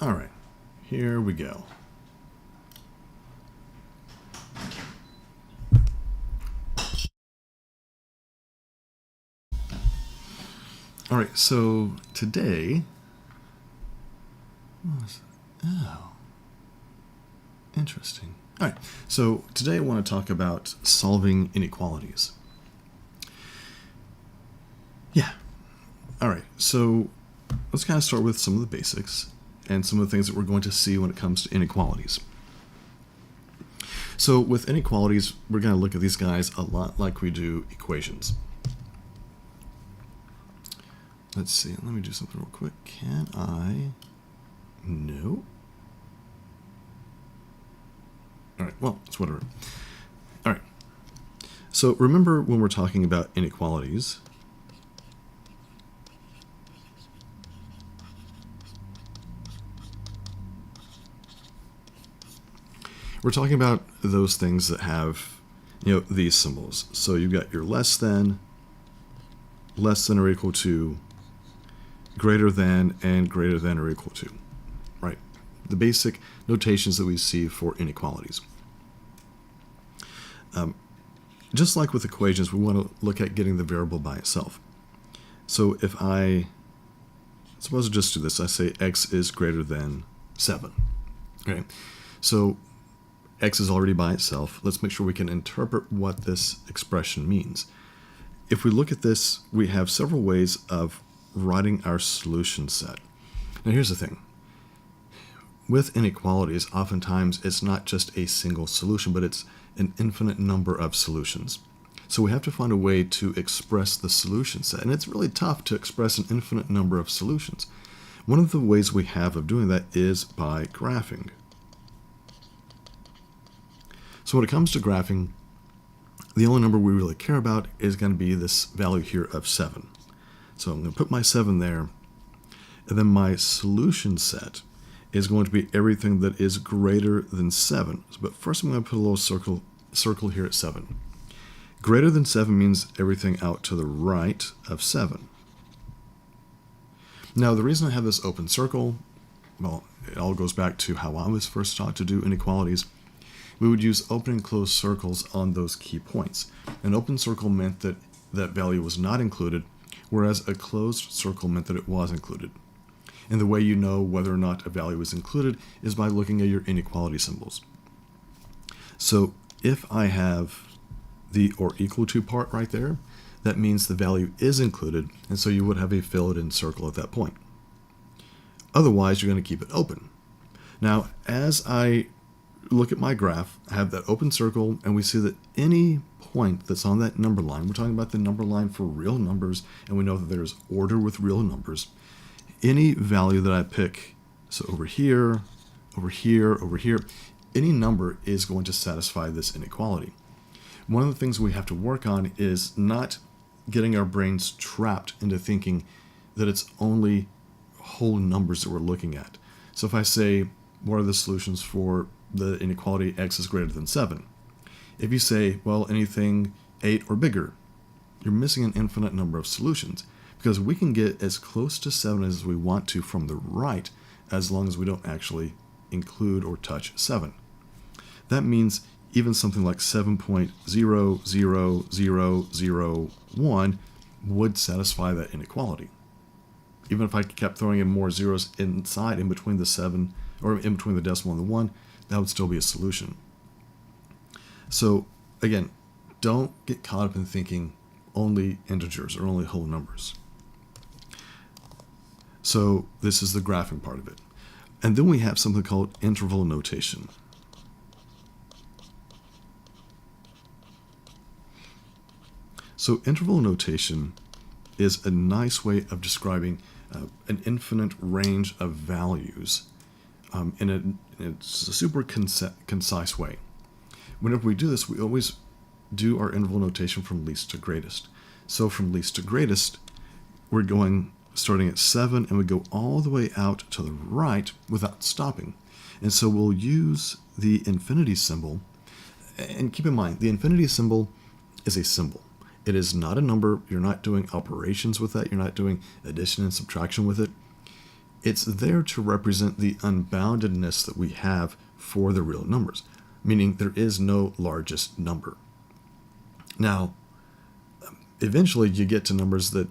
All right, here we go. All right, so today, interesting. All right, so today I want to talk about solving inequalities. Yeah. All right, so let's kind of start with some of the basics and some of the things that we're going to see when it comes to inequalities. So with inequalities, we're going to look at these guys a lot like we do equations. Let's see, let me do something real quick. Can I? No. All right, well, it's whatever. All right. So remember when we're talking about inequalities, we're talking about those things that have, these symbols. So you've got your less than or equal to, greater than, and greater than or equal to, right? The basic notations that we see for inequalities. Just like with equations, we want to look at getting the variable by itself. So if I suppose I just do this, I say x is greater than 7. Okay, so x is already by itself. Let's make sure we can interpret what this expression means. If we look at this, we have several ways of writing our solution set. Now here's the thing. With inequalities, oftentimes it's not just a single solution, but it's an infinite number of solutions. So we have to find a way to express the solution set. And it's really tough to express an infinite number of solutions. One of the ways we have of doing that is by graphing. So when it comes to graphing, the only number we really care about is going to be this value here of 7. So I'm going to put my 7 there, and then my solution set is going to be everything that is greater than 7. But first I'm going to put a little circle here at 7. Greater than 7 means everything out to the right of 7. Now the reason I have this open circle, well, it all goes back to how I was first taught to do inequalities. We would use open and closed circles on those key points. An open circle meant that that value was not included, whereas a closed circle meant that it was included. And the way you know whether or not a value is included is by looking at your inequality symbols. So if I have the or equal to part right there, that means the value is included, and so you would have a filled-in circle at that point. Otherwise, you're going to keep it open. Now, as I look at my graph, I have that open circle, and we see that any point that's on that number line, we're talking about the number line for real numbers, and we know that there's order with real numbers. Any value that I pick, so over here, over here, over here, any number is going to satisfy this inequality. One of the things we have to work on is not getting our brains trapped into thinking that it's only whole numbers that we're looking at. So if I say, what are the solutions for the inequality x is greater than 7? If you say, well, anything 8 or bigger, you're missing an infinite number of solutions, because we can get as close to 7 as we want to from the right, as long as we don't actually include or touch 7. That means even something like 7.0000001 would satisfy that inequality. Even if I kept throwing in more zeros inside, in between the 7, or in between the decimal and the 1, that would still be a solution. So again, don't get caught up in thinking only integers or only whole numbers. So this is the graphing part of it. And then we have something called interval notation. So interval notation is a nice way of describing an infinite range of values in a super concise way. Whenever we do this, we always do our interval notation from least to greatest. So from least to greatest, we're going starting at 7, and we go all the way out to the right without stopping. And so we'll use the infinity symbol. And keep in mind, the infinity symbol is a symbol. It is not a number. You're not doing operations with that. You're not doing addition and subtraction with it. It's there to represent the unboundedness that we have for the real numbers, meaning there is no largest number. Now, eventually you get to numbers that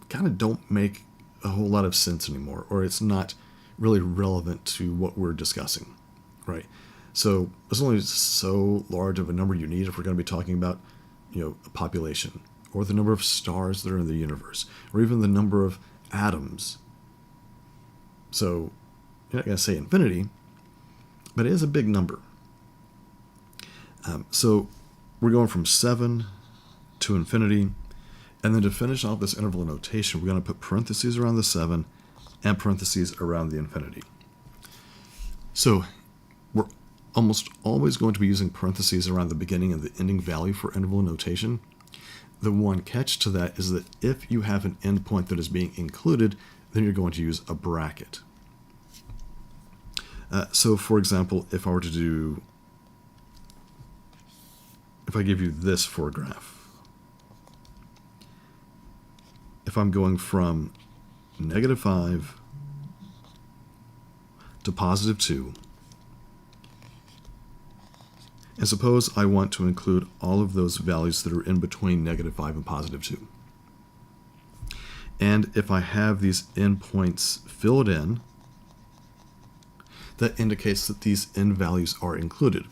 kind of don't make a whole lot of sense anymore, or it's not really relevant to what we're discussing, right? So there's only so large of a number you need if we're going to be talking about, a population, or the number of stars that are in the universe, or even the number of atoms. So you're not going to say infinity, but it is a big number. So we're going from 7 to infinity, and then to finish off this interval notation, we're going to put parentheses around the 7 and parentheses around the infinity. So we're almost always going to be using parentheses around the beginning and the ending value for interval notation. The one catch to that is that if you have an endpoint that is being included, then you're going to use a bracket. So for example, if I give you this for a graph, if I'm going from -5 to +2, and suppose I want to include all of those values that are in between -5 and +2. And if I have these endpoints filled in, that indicates that these end values are included.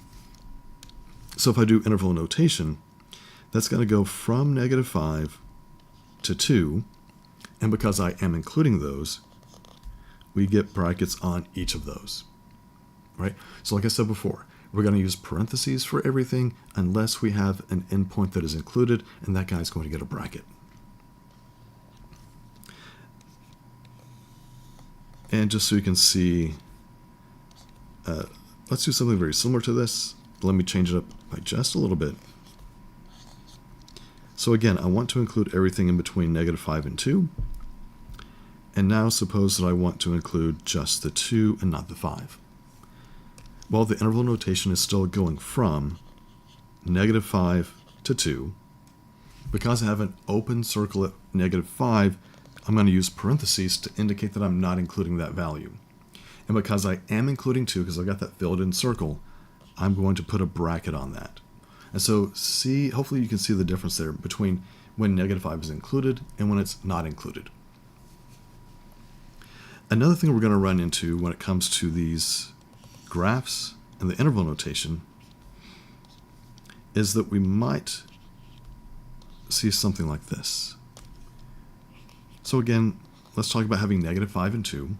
So if I do interval notation, that's going to go from -5 to 2, and because I am including those, we get brackets on each of those, right? So like I said before, we're going to use parentheses for everything unless we have an endpoint that is included, and that guy's going to get a bracket. And just so you can see, let's do something very similar to this. Let me change it up by just a little bit. So again, I want to include everything in between -5 and 2. And now suppose that I want to include just the 2 and not the 5. Well, the interval notation is still going from -5 to 2. Because I have an open circle at -5, I'm going to use parentheses to indicate that I'm not including that value. And because I am including 2, because I've got that filled in circle, I'm going to put a bracket on that. And so hopefully you can see the difference there between when -5 is included and when it's not included. Another thing we're going to run into when it comes to these graphs and the interval notation is that we might see something like this. So again, let's talk about having -5 and 2.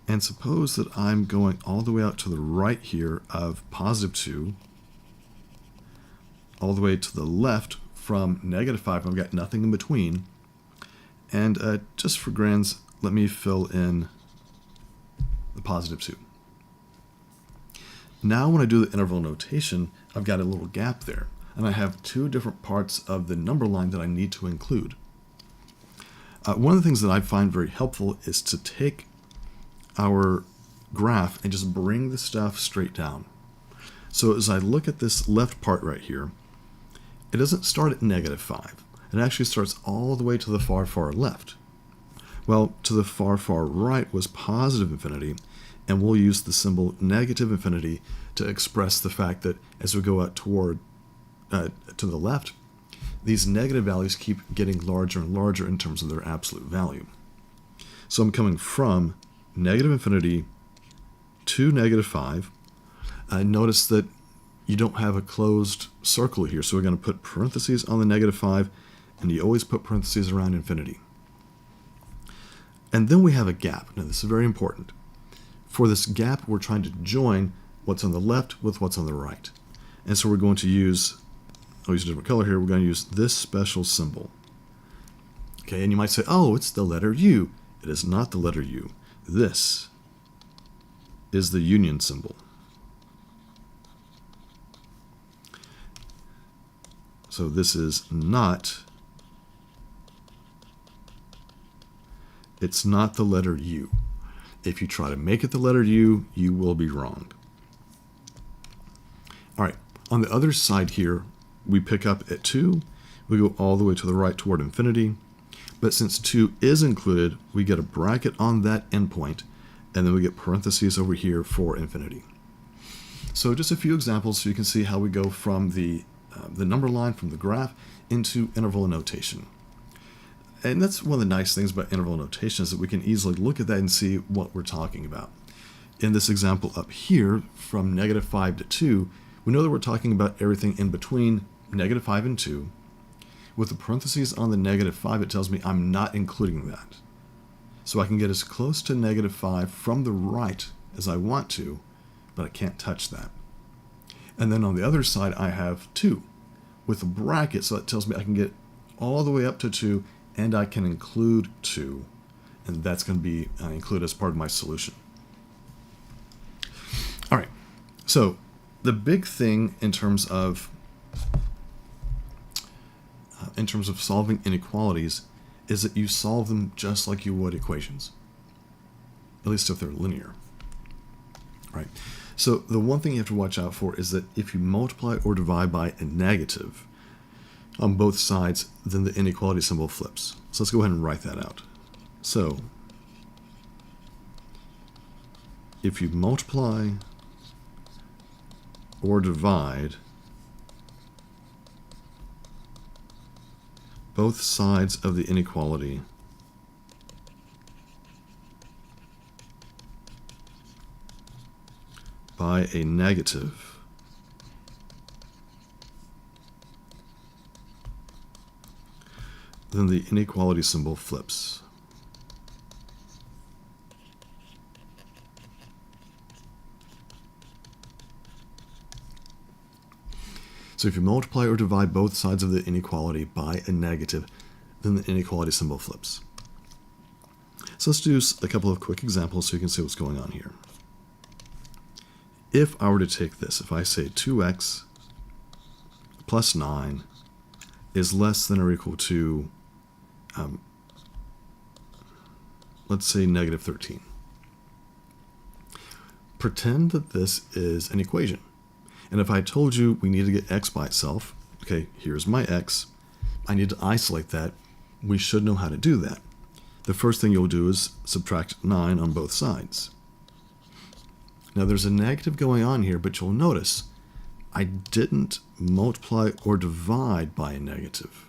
And suppose that I'm going all the way out to the right here of +2, all the way to the left from -5. I've got nothing in between. And just for grins, let me fill in the +2. Now when I do the interval notation, I've got a little gap there. And I have two different parts of the number line that I need to include. One of the things that I find very helpful is to take our graph and just bring the stuff straight down. So as I look at this left part right here, it doesn't start at -5. It actually starts all the way to the far, far left. Well, to the far, far right was positive infinity, and we'll use the symbol negative infinity to express the fact that as we go out toward to the left, these negative values keep getting larger and larger in terms of their absolute value. So I'm coming from negative infinity to -5. Notice that you don't have a closed circle here, so we're going to put parentheses on the -5, and you always put parentheses around infinity. And then we have a gap. Now this is very important. For this gap, we're trying to join what's on the left with what's on the right. And so we're going to use, I'll use a different color here, we're going to use this special symbol. Okay, and you might say, oh, it's the letter U. It is not the letter U. This is the union symbol. So this is not, it's not the letter U. If you try to make it the letter U, you will be wrong. All right, on the other side here, we pick up at 2. We go all the way to the right toward infinity. But since 2 is included, we get a bracket on that endpoint, and then we get parentheses over here for infinity. So just a few examples so you can see how we go from the number line from the graph into interval notation. And that's one of the nice things about interval notation is that we can easily look at that and see what we're talking about. In this example up here, from -5 to 2, we know that we're talking about everything in between -5 and 2. With the parentheses on the -5, it tells me I'm not including that. So I can get as close to -5 from the right as I want to, but I can't touch that. And then on the other side, I have 2 with a bracket, so that tells me I can get all the way up to 2, and I can include 2, and that's going to be included as part of my solution. All right, so the big thing in terms of solving inequalities is that you solve them just like you would equations, at least if they're linear, right? So the one thing you have to watch out for is that if you multiply or divide by a negative on both sides, then the inequality symbol flips. So let's go ahead and write that out. So if you multiply or divide both sides of the inequality by a negative, then the inequality symbol flips. So if you multiply or divide both sides of the inequality by a negative, then the inequality symbol flips. So let's do a couple of quick examples so you can see what's going on here. If I were to take this, if I say 2x plus 9 is less than or equal to, let's say -13. Pretend that this is an equation. And if I told you we need to get x by itself, okay, here's my x, I need to isolate that, we should know how to do that. The first thing you'll do is subtract 9 on both sides. Now there's a negative going on here, but you'll notice I didn't multiply or divide by a negative.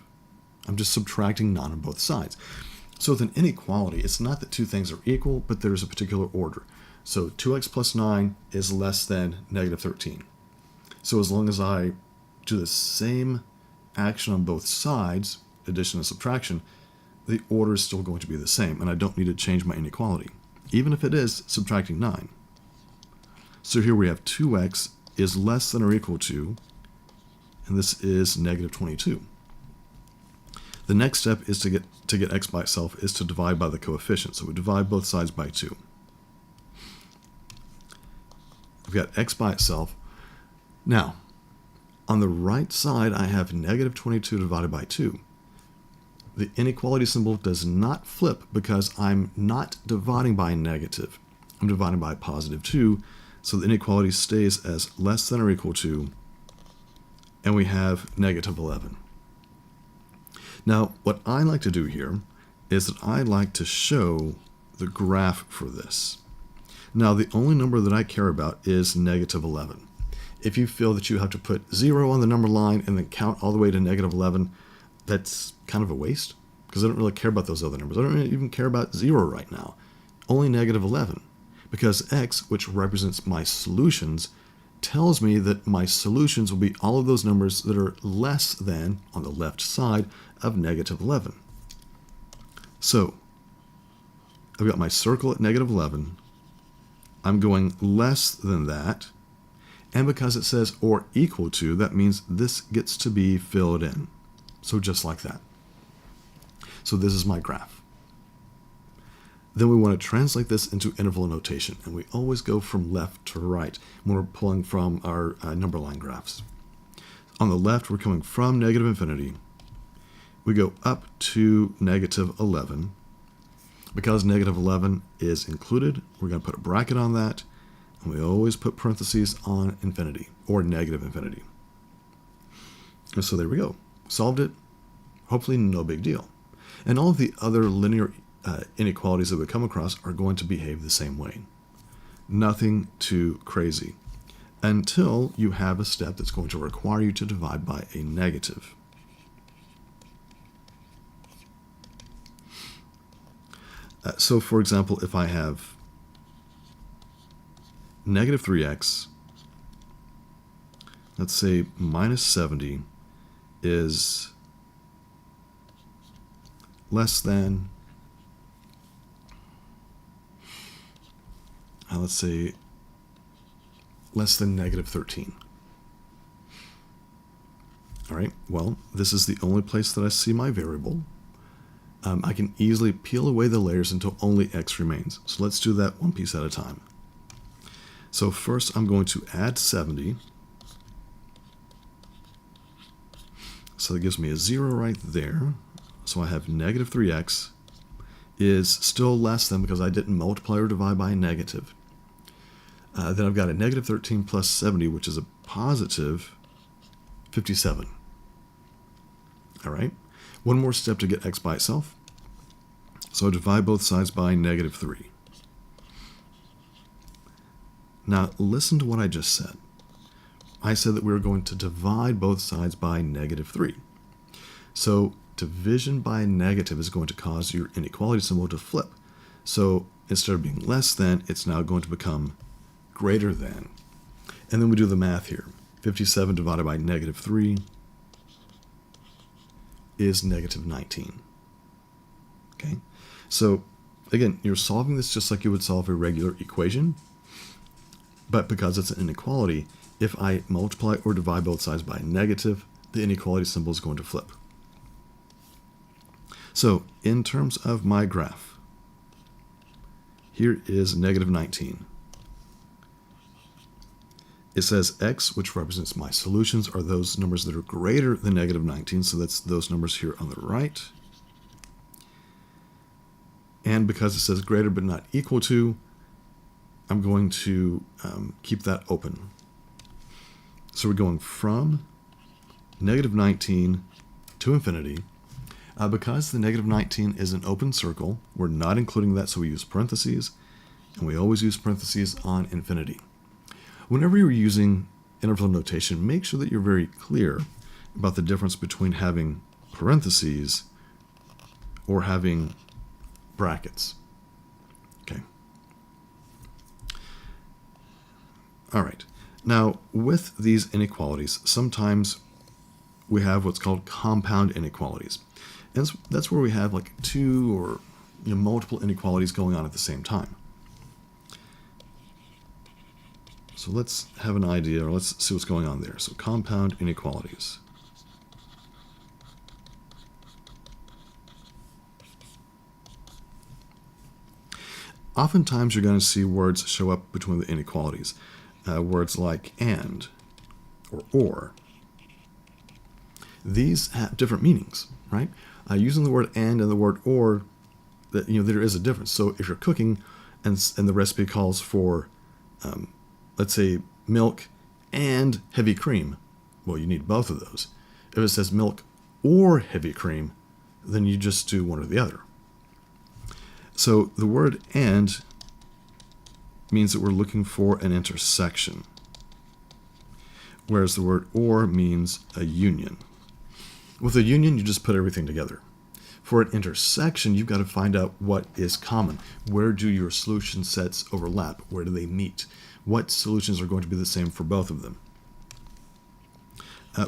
I'm just subtracting 9 on both sides. So with an inequality, it's not that two things are equal, but there's a particular order. So 2x plus 9 is less than -13. So as long as I do the same action on both sides, addition and subtraction, the order is still going to be the same, and I don't need to change my inequality, even if it is subtracting 9. So here we have 2x is less than or equal to, and this is -22. The next step is to get x by itself is to divide by the coefficient. So we divide both sides by 2. I've got x by itself. Now, on the right side, I have -22 divided by 2. The inequality symbol does not flip because I'm not dividing by a negative. I'm dividing by a +2, so the inequality stays as less than or equal to, and we have -11. Now, what I like to do here is that I like to show the graph for this. Now, the only number that I care about is -11. If you feel that you have to put 0 on the number line and then count all the way to -11, that's kind of a waste, because I don't really care about those other numbers. I don't really even care about 0 right now. Only -11, because x, which represents my solutions, tells me that my solutions will be all of those numbers that are less than, on the left side, of -11. So I've got my circle at -11. I'm going less than that. And because it says or equal to, that means this gets to be filled in. So just like that. So this is my graph. Then we want to translate this into interval notation. And we always go from left to right when we're pulling from our number line graphs. On the left, we're coming from -infinity. We go up to -11. Because -11 is included, we're going to put a bracket on that. And we always put parentheses on infinity, or -infinity. And so there we go. Solved it. Hopefully no big deal. And all of the other linear inequalities that we come across are going to behave the same way. Nothing too crazy, until you have a step that's going to require you to divide by a negative. So for example, if I have negative 3x, let's say minus 70 is less than, let's say, less than negative 13. All right, well, this is the only place that I see my variable. I can easily peel away the layers until only x remains. So let's do that one piece at a time. So first I'm going to add 70. So that gives me a 0 right there. So I have negative 3x is still less than, because I didn't multiply or divide by a negative. Then I've got a negative 13 plus 70, which is a positive 57. All right, one more step to get x by itself. So I divide both sides by negative 3. Now listen to what I just said. I said that we were going to divide both sides by negative 3. So division by a negative is going to cause your inequality symbol to flip. So instead of being less than, it's now going to become greater than. And then we do the math here. 57 divided by negative 3 is negative 19. Okay, so again, you're solving this just like you would solve a regular equation, but because it's an inequality, if I multiply or divide both sides by a negative, the inequality symbol is going to flip. So in terms of my graph, here is negative 19. It says x, which represents my solutions, are those numbers that are greater than negative 19. So that's those numbers here on the right. And because it says greater but not equal to, I'm going to keep that open. So we're going from negative 19 to infinity. Because the negative 19 is an open circle, we're not including that, so we use parentheses. And we always use parentheses on infinity. Whenever you're using interval notation, make sure that you're very clear about the difference between having parentheses or having brackets. Okay. All right. Now, with these inequalities, sometimes we have what's called compound inequalities. And that's where we have like two or multiple inequalities going on at the same time. So let's have an idea, or let's see what's going on there. So compound inequalities. Oftentimes you're going to see words show up between the inequalities. Words like and or. These have different meanings, right? Using the word and the word or, that there is a difference. So if you're cooking and the recipe calls for, let's say, milk and heavy cream, well, you need both of those. If it says milk or heavy cream, then you just do one or the other. So the word and means that we're looking for an intersection, whereas the word or means a union. With a union, you just put everything together. For an intersection, you've got to find out what is common. Where do your solution sets overlap? Where do they meet? What solutions are going to be the same for both of them?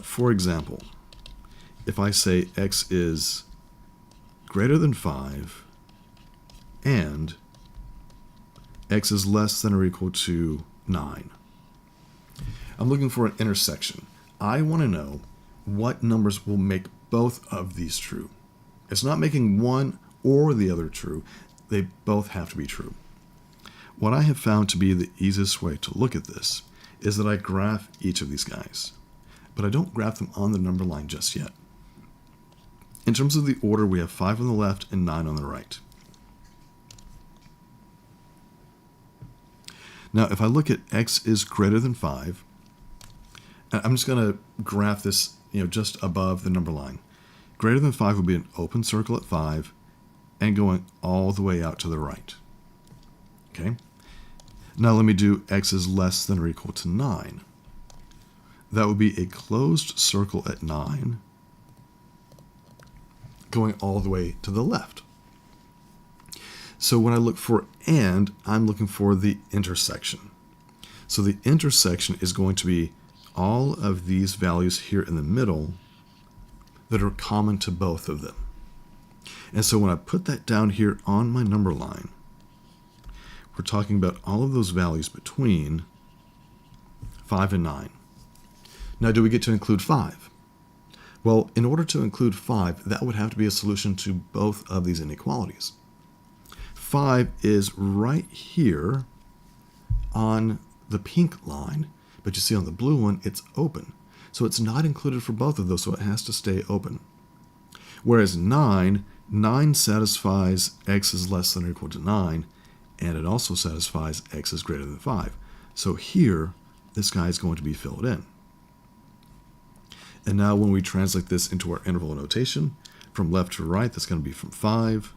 For example, if I say x is greater than 5 and x is less than or equal to 9. I'm looking for an intersection. I want to know what numbers will make both of these true. It's not making one or the other true. They both have to be true. What I have found to be the easiest way to look at this is that I graph each of these guys, but I don't graph them on the number line just yet. In terms of the order, we have 5 on the left and 9 on the right. Now, if I look at x is greater than 5, I'm just going to graph this, just above the number line. Greater than 5 would be an open circle at 5 and going all the way out to the right. Okay? Now let me do x is less than or equal to 9. That would be a closed circle at 9 going all the way to the left. So when I look for and, I'm looking for the intersection. So the intersection is going to be all of these values here in the middle that are common to both of them. And so when I put that down here on my number line, we're talking about all of those values between 5 and 9. Now, do we get to include 5? Well, in order to include 5, that would have to be a solution to both of these inequalities. 5 is right here on the pink line, but you see on the blue one, it's open. So it's not included for both of those, so it has to stay open. Whereas 9 satisfies x is less than or equal to 9, and it also satisfies x is greater than 5. So here, this guy is going to be filled in. And now when we translate this into our interval notation, from left to right, that's going to be from 5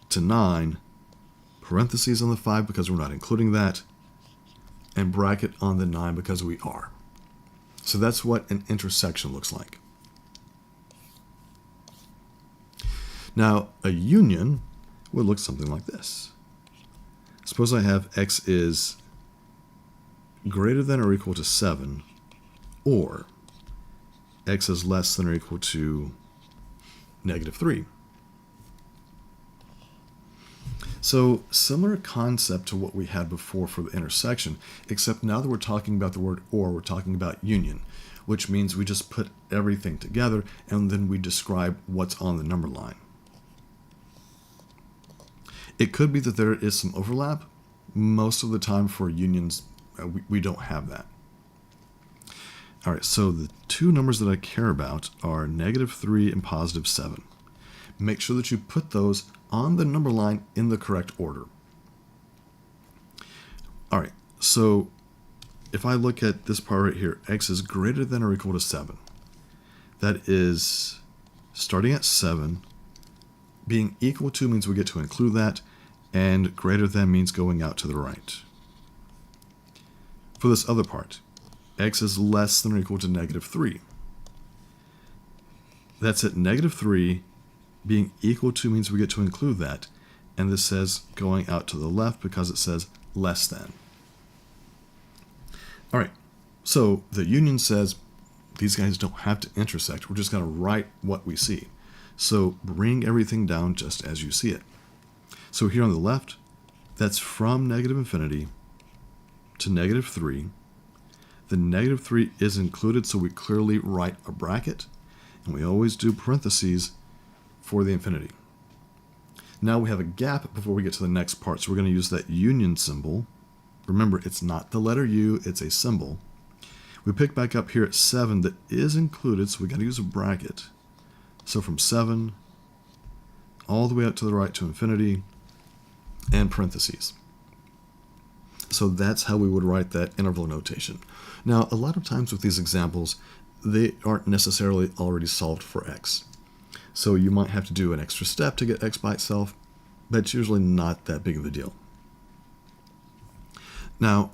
to 9, parentheses on the 5 because we're not including that, and bracket on the 9 because we are. So that's what an intersection looks like. Now, a union would look something like this. Suppose I have x is greater than or equal to 7, or x is less than or equal to -3. So similar concept to what we had before for the intersection, except now that we're talking about the word or, we're talking about union, which means we just put everything together and then we describe what's on the number line. It could be that there is some overlap. Most of the time for unions, we don't have that. All right, so the two numbers that I care about are -3 and +7. Make sure that you put those on the number line in the correct order. All right, so if I look at this part right here, x is greater than or equal to 7. That is starting at 7. Being equal to means we get to include that, and greater than means going out to the right. For this other part, x is less than or equal to -3. That's at -3. Being equal to means we get to include that, and this says going out to the left because it says less than. All right, so the union says these guys don't have to intersect. We're just going to write what we see. So bring everything down just as you see it. So here on the left, that's from -infinity to -3. The -3 is included, so we clearly write a bracket, and we always do parentheses for the infinity. Now we have a gap before we get to the next part, so we're going to use that union symbol. Remember, it's not the letter U, it's a symbol. We pick back up here at 7 that is included, so we got to use a bracket. So from 7 all the way out to the right to infinity and parentheses. So that's how we would write that interval notation. Now, a lot of times with these examples, they aren't necessarily already solved for x. So you might have to do an extra step to get x by itself, but it's usually not that big of a deal. Now,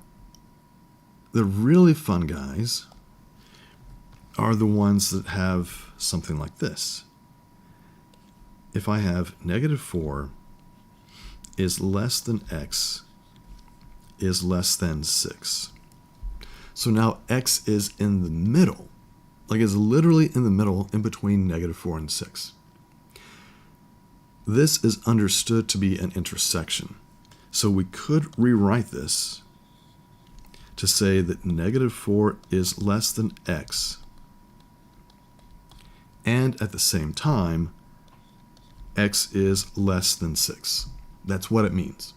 the really fun guys are the ones that have something like this. If I have -4 is less than x is less than 6. So now x is in the middle. Like it's literally in the middle in between -4 and 6. This is understood to be an intersection. So we could rewrite this to say that -4 is less than x, and at the same time, x is less than 6. That's what it means.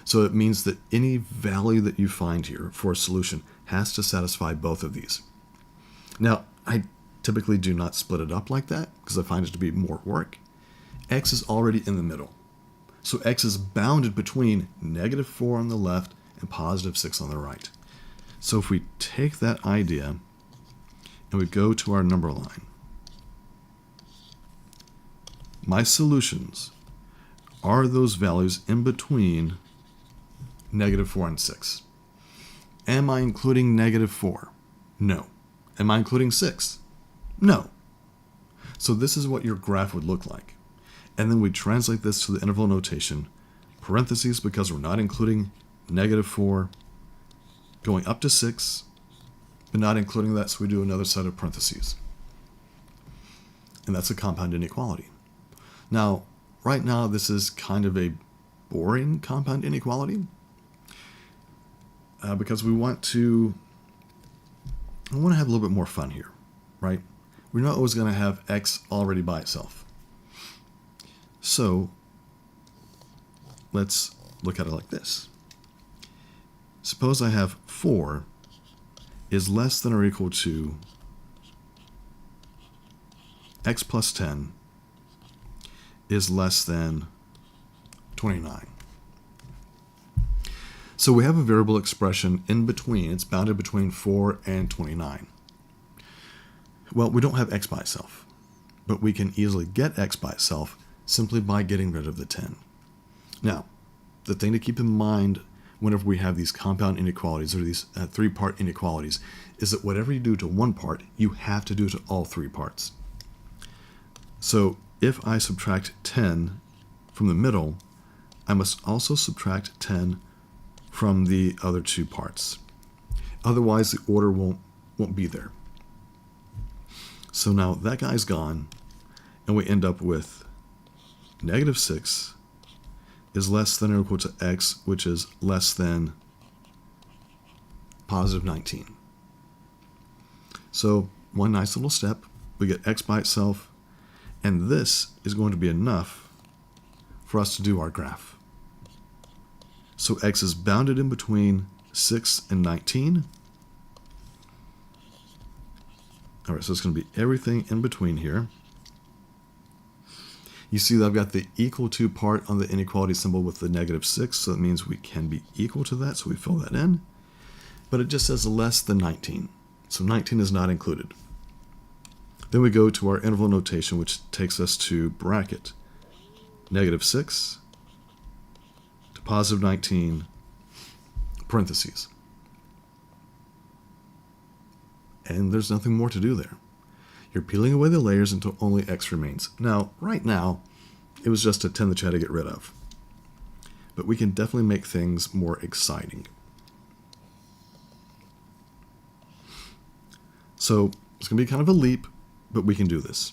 So it means that any value that you find here for a solution has to satisfy both of these. Now, I typically do not split it up like that because I find it to be more work. X is already in the middle. So x is bounded between -4 on the left and +6 on the right. So if we take that idea and we go to our number line, my solutions are those values in between -4 and 6. Am I including -4? No. Am I including 6? No. So this is what your graph would look like. And then we translate this to the interval notation, parentheses because we're not including -4, going up to 6, but not including that, so we do another set of parentheses. And that's a compound inequality. Now, right now, this is kind of a boring compound inequality because we want to have a little bit more fun here, right? We're not always going to have x already by itself. So let's look at it like this. Suppose I have 4 is less than or equal to x plus 10 is less than 29. So we have a variable expression in between. It's bounded between 4 and 29. Well, we don't have x by itself, but we can easily get x by itself simply by getting rid of the 10. Now, the thing to keep in mind whenever we have these compound inequalities or these three-part inequalities is that whatever you do to one part, you have to do to all three parts. So if I subtract 10 from the middle, I must also subtract 10 from the other two parts. Otherwise, the order won't be there. So now that guy's gone, and we end up with -6 is less than or equal to x, which is less than +19. So one nice little step, we get x by itself, and this is going to be enough for us to do our graph. So x is bounded in between 6 and 19. All right, so it's going to be everything in between here. You see that I've got the equal to part on the inequality symbol with the -6, so that means we can be equal to that, so we fill that in. But it just says less than 19, so 19 is not included. Then we go to our interval notation, which takes us to bracket -6 to +19 parentheses. And there's nothing more to do there. You're peeling away the layers until only x remains. Now, right now, it was just a 10 that you had to get rid of. But we can definitely make things more exciting. So it's going to be kind of a leap, but we can do this.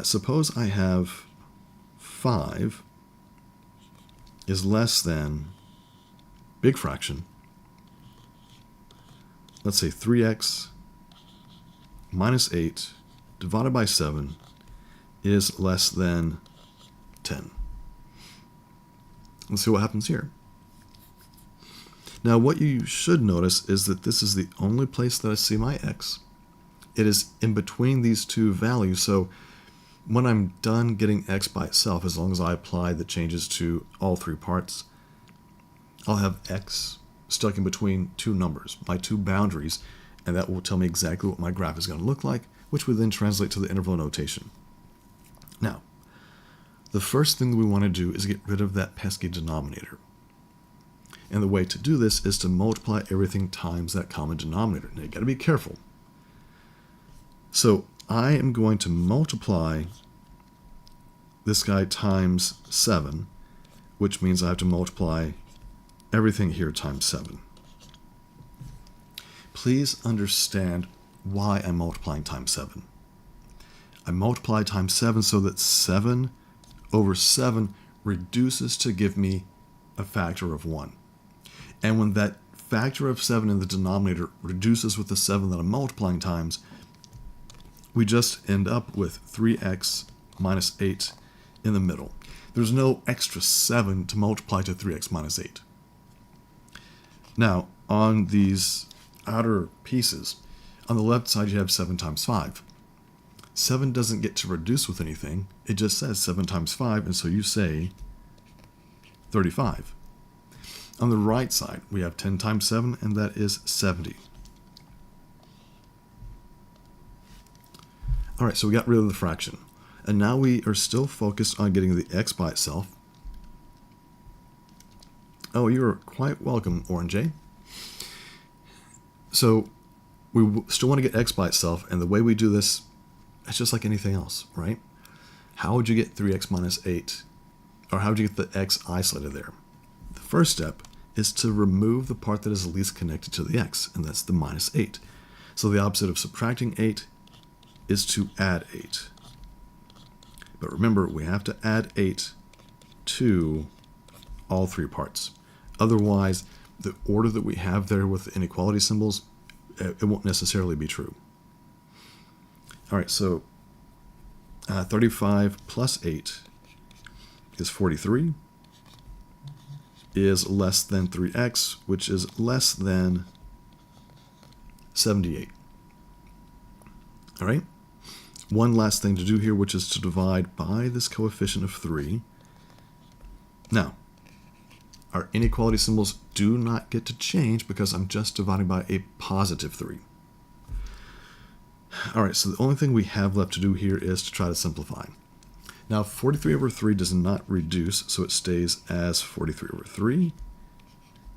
Suppose I have 5 is less than big fraction. Let's say 3x minus 8 divided by 7 is less than 10. Let's see what happens here. Now what you should notice is that this is the only place that I see my x. It is in between these two values, so when I'm done getting x by itself, as long as I apply the changes to all three parts, I'll have x stuck in between two numbers, my two boundaries, and that will tell me exactly what my graph is going to look like, which would then translate to the interval notation. Now, the first thing that we want to do is get rid of that pesky denominator. And the way to do this is to multiply everything times that common denominator. Now, you got to be careful. So I am going to multiply this guy times 7, which means I have to multiply everything here times 7. Please understand why I'm multiplying times 7. I multiply times 7 so that 7 over 7 reduces to give me a factor of 1. And when that factor of 7 in the denominator reduces with the 7 that I'm multiplying times, we just end up with 3x minus 8 in the middle. There's no extra 7 to multiply to 3x minus 8. Now, on these outer pieces, on the left side you have 7 times 5. 7 doesn't get to reduce with anything. It just says 7 times 5, and so you say 35. On the right side, we have 10 times 7, and that is 70. All right, so we got rid of the fraction. And now we are still focused on getting the x by itself. Oh, you're quite welcome, Orange A. So we still want to get x by itself, and the way we do this, it's just like anything else, right? How would you get 3x minus 8? Or how would you get the x isolated there? The first step is to remove the part that is least connected to the x, and that's the minus 8. So the opposite of subtracting 8 is to add 8. But remember, we have to add 8 to all three parts. Otherwise, the order that we have there with the inequality symbols, it won't necessarily be true. All right, so 35 plus 8 is 43, is less than 3x, which is less than 78. All right? One last thing to do here, which is to divide by this coefficient of 3. Now, our inequality symbols do not get to change because I'm just dividing by a positive 3. All right, so the only thing we have left to do here is to try to simplify. Now, 43 over 3 does not reduce, so it stays as 43 over 3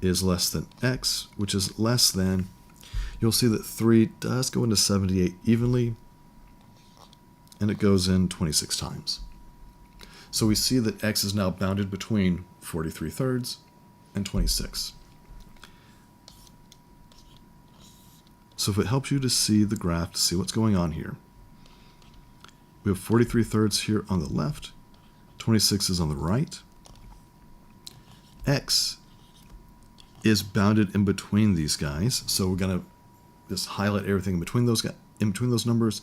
is less than x, which is less than, you'll see that 3 does go into 78 evenly, and it goes in 26 times. So we see that x is now bounded between 43 thirds and 26. So if it helps you to see the graph, to see what's going on here, we have 43 thirds here on the left, 26 is on the right. X is bounded in between these guys, so we're going to just highlight everything in between those numbers.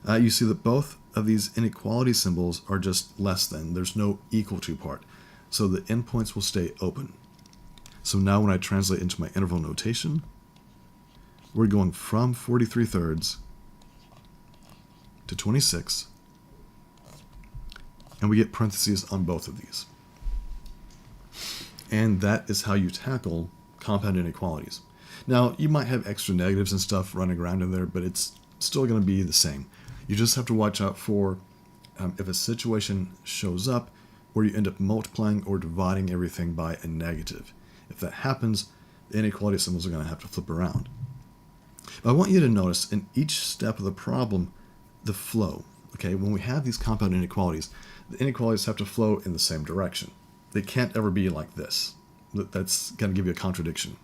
You see that both of these inequality symbols are just less than. There's no equal to part. So the endpoints will stay open. So now when I translate into my interval notation, we're going from 43 thirds to 26, and we get parentheses on both of these. And that is how you tackle compound inequalities. Now, you might have extra negatives and stuff running around in there, but it's still going to be the same. You just have to watch out for if a situation shows up where you end up multiplying or dividing everything by a negative. If that happens, the inequality symbols are going to have to flip around. But I want you to notice in each step of the problem, the flow. Okay, when we have these compound inequalities, the inequalities have to flow in the same direction. They can't ever be like this. That's going to give you a contradiction.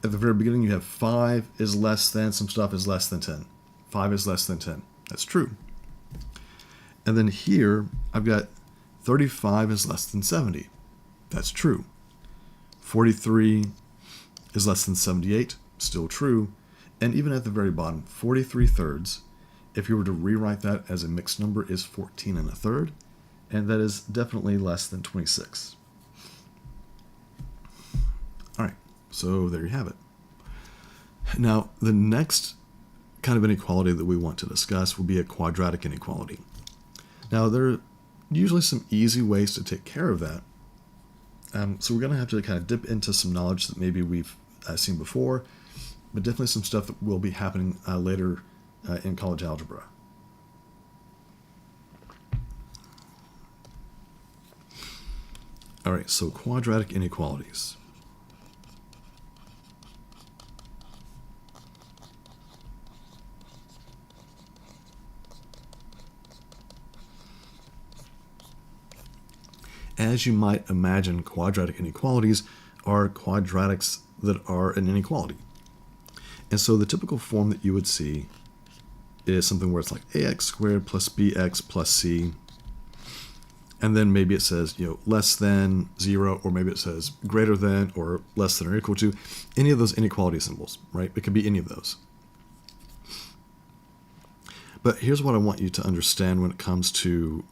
At the very beginning, you have 5 is less than, some stuff is less than 10. 5 is less than 10. That's true. And then here, I've got 35 is less than 70. That's true. 43 is less than 78. Still true. And even at the very bottom, 43 thirds, if you were to rewrite that as a mixed number, is 14 and a third. And that is definitely less than 26. All right, so there you have it. Now, the next kind of inequality that we want to discuss will be a quadratic inequality. Now, there are usually some easy ways to take care of that. So we're going to have to kind of dip into some knowledge that maybe we've seen before, but definitely some stuff that will be happening later in college algebra. All right, so quadratic inequalities. As you might imagine, quadratic inequalities are quadratics that are an inequality. And so the typical form that you would see is something where it's like ax squared plus bx plus c. And then maybe it says, less than 0, or maybe it says greater than or less than or equal to, any of those inequality symbols, right? It could be any of those. But here's what I want you to understand when it comes to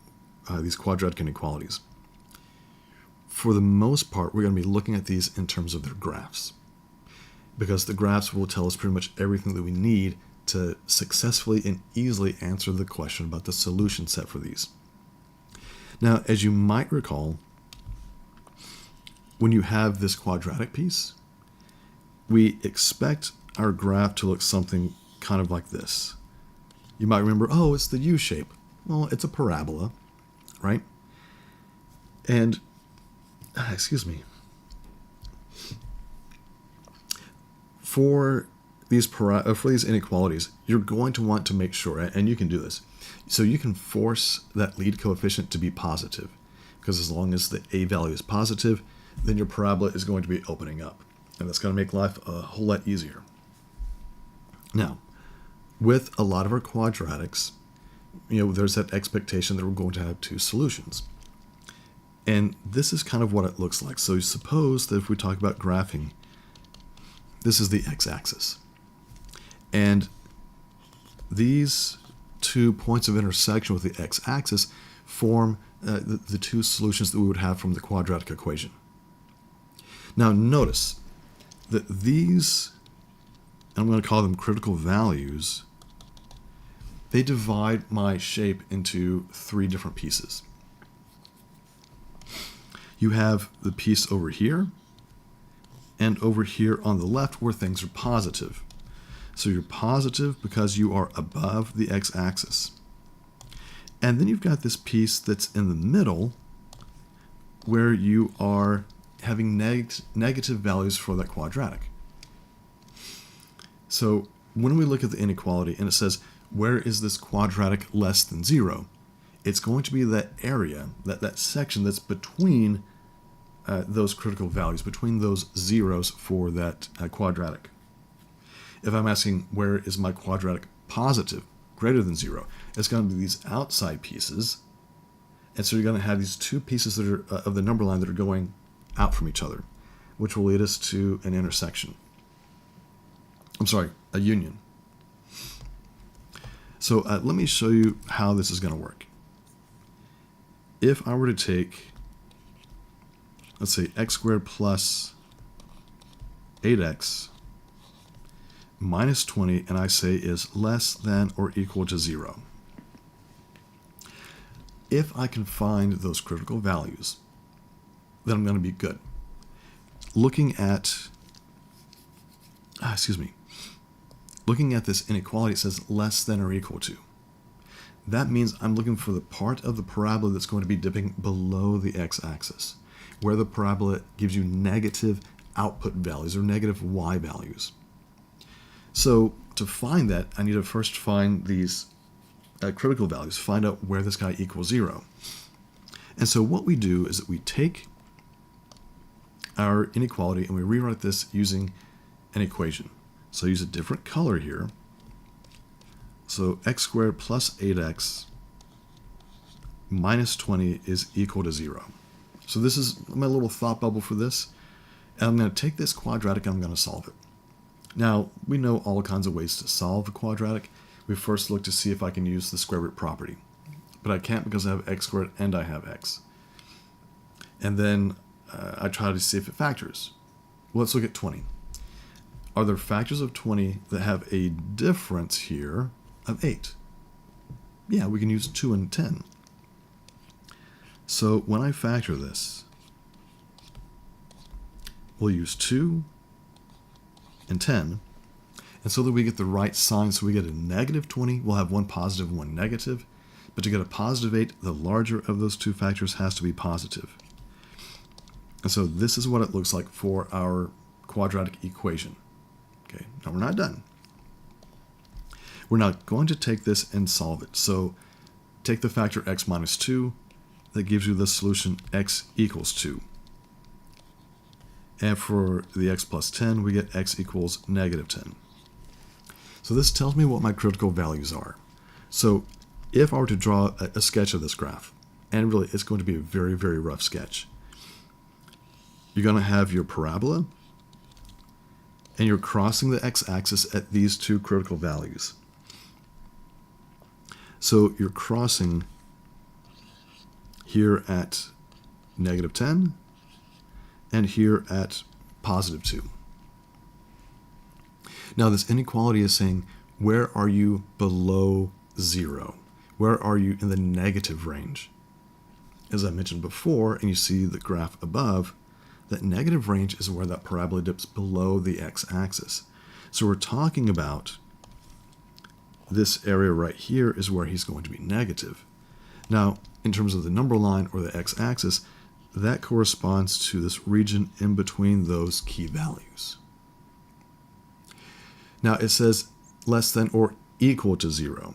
these quadratic inequalities. For the most part, we're going to be looking at these in terms of their graphs, because the graphs will tell us pretty much everything that we need to successfully and easily answer the question about the solution set for these. Now, as you might recall, when you have this quadratic piece, we expect our graph to look something kind of like this. You might remember, oh, it's the U shape. Well, it's a parabola, right? And, excuse me, for these inequalities, you're going to want to make sure, and you can do this, so you can force that lead coefficient to be positive, because as long as the a value is positive, then your parabola is going to be opening up, and that's going to make life a whole lot easier. Now, with a lot of our quadratics, there's that expectation that we're going to have two solutions. And this is kind of what it looks like. So suppose that if we talk about graphing, this is the x-axis. And these 2 points of intersection with the x-axis form the two solutions that we would have from the quadratic equation. Now notice that these, I'm going to call them critical values, they divide my shape into 3 different pieces. You have the piece over here, and over here on the left where things are positive. So you're positive because you are above the x-axis. And then you've got this piece that's in the middle where you are having negative values for that quadratic. So when we look at the inequality and it says, where is this quadratic less than 0? It's going to be that area, that section that's between those critical values, between those zeros for that quadratic. If I'm asking where is my quadratic positive, greater than 0, it's going to be these outside pieces. And so you're going to have these 2 pieces that are of the number line that are going out from each other, which will lead us to an intersection. I'm sorry, a union. So let me show you how this is going to work. If I were to take, let's say, x squared plus 8x minus 20, and I say is less than or equal to 0. If I can find those critical values, then I'm going to be good. Looking at, looking at this inequality, it says less than or equal to. That means I'm looking for the part of the parabola that's going to be dipping below the x-axis, where the parabola gives you negative output values or negative y values. So to find that, I need to first find these critical values, find out where this guy equals 0. And so what we do is that we take our inequality and we rewrite this using an equation. So I use a different color here. So x squared plus 8x minus 20 is equal to 0. So this is my little thought bubble for this. And I'm going to take this quadratic and I'm going to solve it. Now, we know all kinds of ways to solve a quadratic. We first look to see if I can use the square root property. But I can't because I have x squared and I have x. And then I try to see if it factors. Well, let's look at 20. Are there factors of 20 that have a difference here of 8? Yeah, we can use 2 and 10. So when I factor this, we'll use 2 and 10. And so that we get the right sign, so we get a negative 20, we'll have one positive and one negative. But to get a positive 8, the larger of those 2 factors has to be positive. And so this is what it looks like for our quadratic equation. Okay, now we're not done. We're now going to take this and solve it. So take the factor x minus 2. That gives you the solution x equals 2. And for the x plus 10, we get x equals negative 10. So this tells me what my critical values are. So if I were to draw a sketch of this graph, and really it's going to be a very, very rough sketch, you're going to have your parabola, and you're crossing the x-axis at these 2 critical values. So you're crossing here at negative 10, and here at positive 2. Now this inequality is saying, where are you below 0? Where are you in the negative range? As I mentioned before, and you see the graph above, that negative range is where that parabola dips below the x-axis. So we're talking about this area right here is where he's going to be negative. Now, in terms of the number line or the x-axis, that corresponds to this region in between those key values. Now it says less than or equal to 0.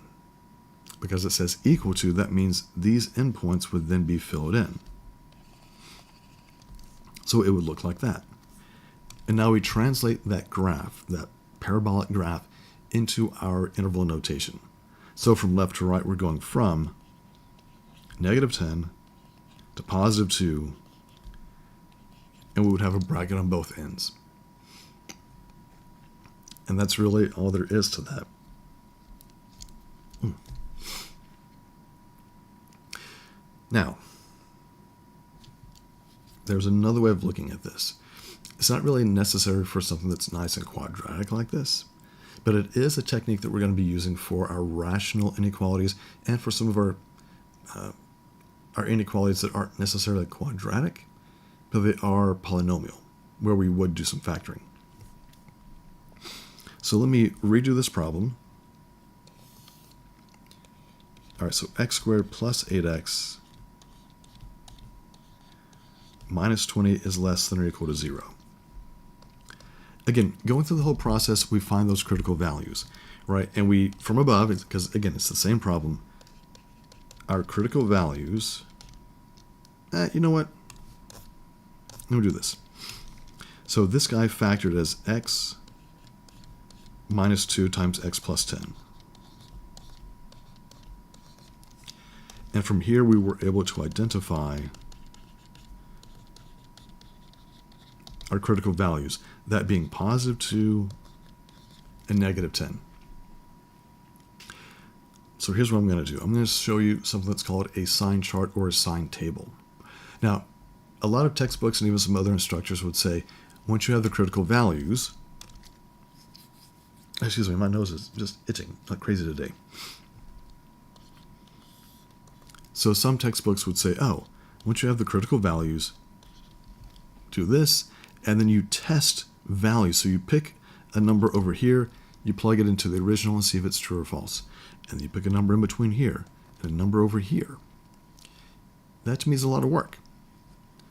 Because it says equal to, that means these endpoints would then be filled in. So it would look like that. And now we translate that graph, that parabolic graph, into our interval notation. So from left to right, we're going from -10 to +2, and we would have a bracket on both ends. And that's really all there is to that. Now, there's another way of looking at this. It's not really necessary for something that's nice and quadratic like this, but it is a technique that we're going to be using for our rational inequalities and for some of our inequalities that aren't necessarily quadratic, but they are polynomial, where we would do some factoring. So let me redo this problem. All right, so x squared plus 8x minus 20 is less than or equal to 0. Again, going through the whole process, we find those critical values, right? And we, from above, because again, it's the same problem, our critical values, you know what? Let me do this. So this guy factored as x minus 2 times x plus 10. And from here, we were able to identify our critical values, that being +2 and -10. So here's what I'm going to do. I'm going to show you something that's called a sign chart or a sign table. Now, a lot of textbooks and even some other instructors would say, once you have the critical values, excuse me, my nose is just itching like crazy today. So some textbooks would say, oh, once you have the critical values, do this, and then you test values. So you pick a number over here, you plug it into the original and see if it's true or false. And then you pick a number in between here and a number over here. That to me is a lot of work,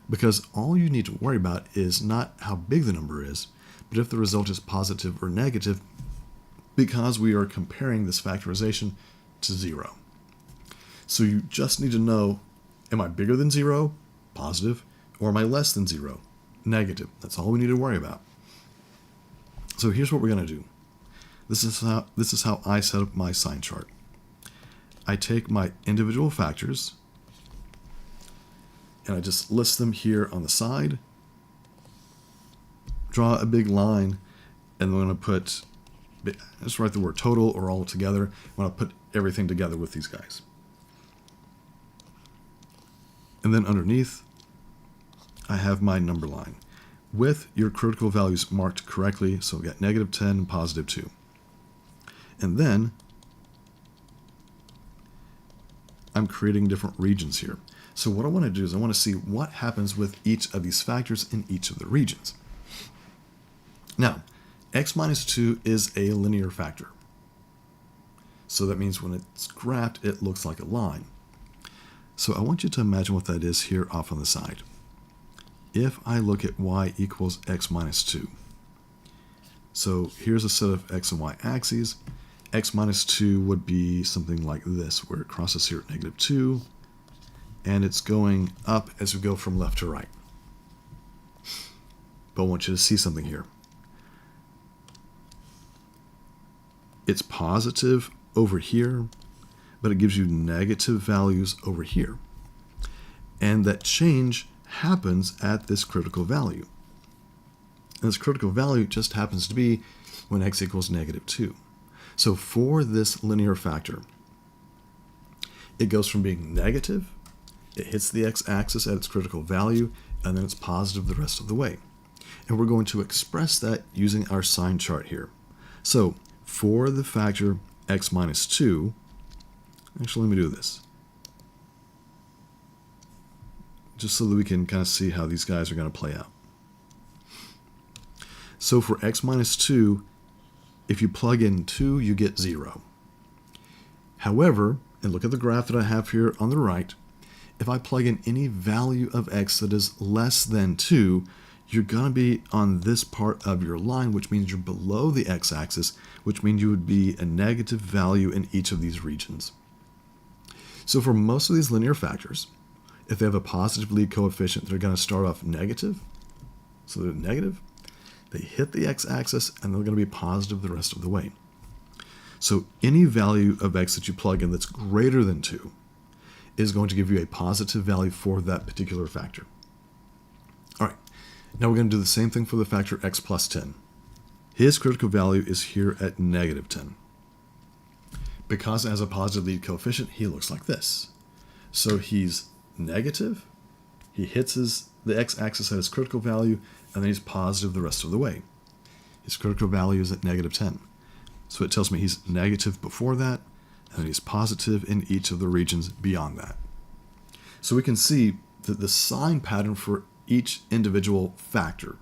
because all you need to worry about is not how big the number is, but if the result is positive or negative, because we are comparing this factorization to 0. So you just need to know, am I bigger than 0, positive, or am I less than 0, negative? That's all we need to worry about. So here's what we're going to do. This is how I set up my sign chart. I take my individual factors and I just list them here on the side, draw a big line, and I'm going to put, just write the word total or all together. I'm going to put everything together with these guys. And then underneath, I have my number line with your critical values marked correctly. So we got -10 and +2. And then I'm creating different regions here. So what I want to do is I want to see what happens with each of these factors in each of the regions. Now, x minus 2 is a linear factor. So that means when it's graphed, it looks like a line. So I want you to imagine what that is here off on the side. If I look at y equals x minus 2. So here's a set of x and y axes. X minus 2 would be something like this, where it crosses here at -2, and it's going up as we go from left to right. But I want you to see something here. It's positive over here, but it gives you negative values over here. And that change happens at this critical value. And this critical value just happens to be when x equals -2. So for this linear factor, it goes from being negative, it hits the x-axis at its critical value, and then it's positive the rest of the way. And we're going to express that using our sign chart here. So for the factor x minus 2, actually let me do this, just so that we can kind of see how these guys are going to play out. So for x minus 2, if you plug in 2, you get 0. However, and look at the graph that I have here on the right, if I plug in any value of x that is less than 2, you're going to be on this part of your line, which means you're below the x-axis, which means you would be a negative value in each of these regions. So for most of these linear factors, if they have a positive lead coefficient, they're going to start off negative. So they're negative. They hit the x-axis, and they're going to be positive the rest of the way. So any value of x that you plug in that's greater than 2 is going to give you a positive value for that particular factor. All right, now we're going to do the same thing for the factor x plus 10. His critical value is here at negative 10. Because it has a positive lead coefficient, he looks like this. So he's negative, he hits the x-axis at his critical value, and then he's positive the rest of the way. His critical value is at negative 10. So it tells me he's negative before that, and then he's positive in each of the regions beyond that. So we can see that the sign pattern for each individual factor.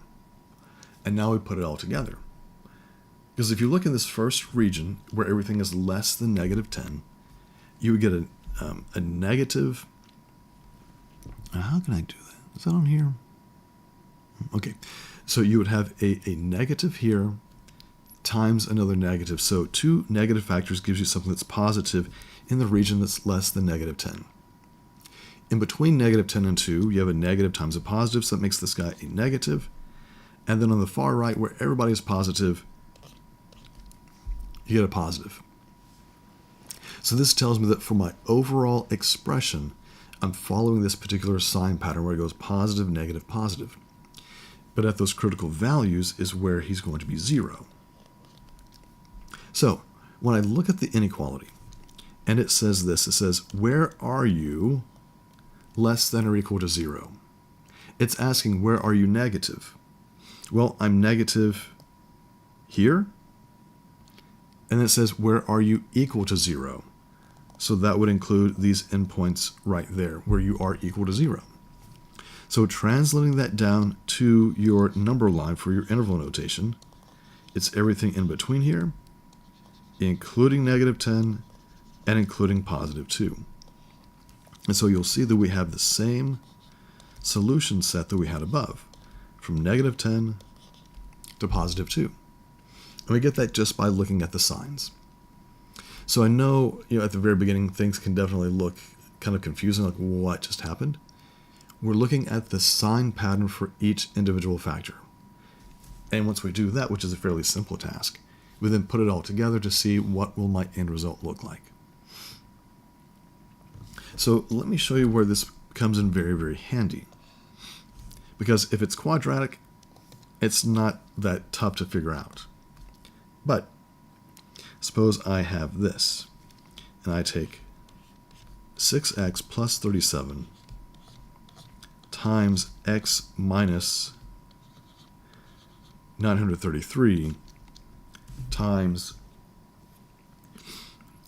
And now we put it all together. Because if you look in this first region where everything is less than negative 10, you would get a negative. How can I do that? Is that on here? Okay. So you would have a negative here times another negative. So two negative factors gives you something that's positive in the region that's less than negative 10. In between negative 10 and 2, you have a negative times a positive, so that makes this guy a negative. And then on the far right, where everybody is positive, you get a positive. So this tells me that for my overall expression, I'm following this particular sign pattern where it goes positive, negative, positive. But at those critical values is where he's going to be 0. So when I look at the inequality, and it says this, it says, where are you less than or equal to 0? It's asking, where are you negative? Well, I'm negative here. And it says, where are you equal to 0? So that would include these endpoints right there, where you are equal to 0. So translating that down to your number line for your interval notation, it's everything in between here, including negative 10 and including positive 2. And so you'll see that we have the same solution set that we had above, from negative 10 to positive 2. And we get that just by looking at the signs. So I know, at the very beginning, things can definitely look kind of confusing, like what just happened. We're looking at the sign pattern for each individual factor. And once we do that, which is a fairly simple task, we then put it all together to see what will my end result look like. So let me show you where this comes in very, very handy. Because if it's quadratic, it's not that tough to figure out. But suppose I have this, and I take 6x plus 37 times x minus 933 times,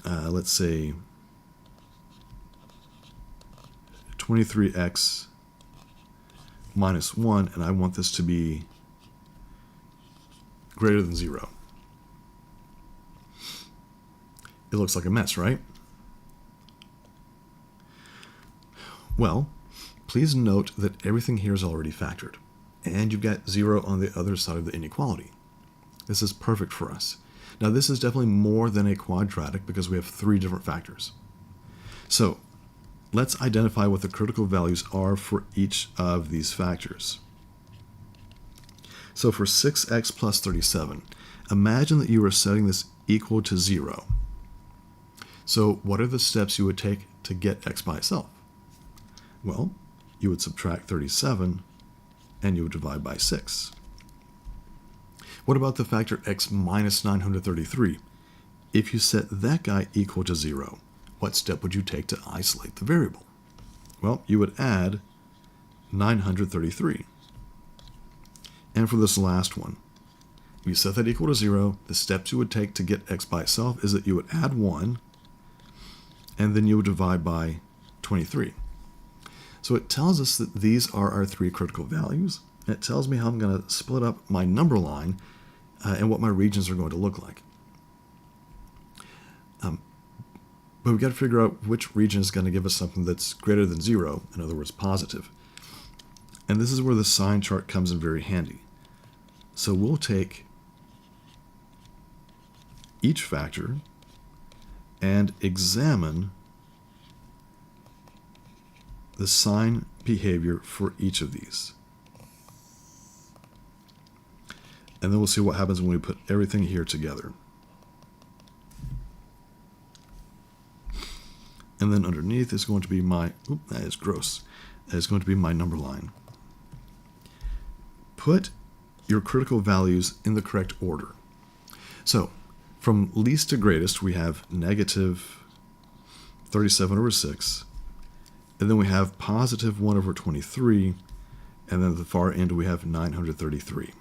let's say, 23x minus 1, and I want this to be greater than 0. It looks like a mess, right? Well, please note that everything here is already factored, and you've got 0 on the other side of the inequality. This is perfect for us. Now, this is definitely more than a quadratic because we have 3 different factors. So let's identify what the critical values are for each of these factors. So for 6x plus 37, imagine that you are setting this equal to 0. So what are the steps you would take to get x by itself? Well, you would subtract 37 and you would divide by 6. What about the factor x minus 933? If you set that guy equal to 0, what step would you take to isolate the variable? Well, you would add 933. And for this last one, if you set that equal to 0, the steps you would take to get x by itself is that you would add 1, and then you would divide by 23. So it tells us that these are our 3 critical values. And it tells me how I'm going to split up my number line and what my regions are going to look like. But we've got to figure out which region is going to give us something that's greater than 0, in other words, positive. And this is where the sign chart comes in very handy. So we'll take each factor and examine the sign behavior for each of these. And then we'll see what happens when we put everything here together. And then underneath is going to be my, that is gross. That is going to be my number line. Put your critical values in the correct order. So from least to greatest, we have negative 37 over 6. And then we have positive 1 over 23. And then at the far end, we have 933.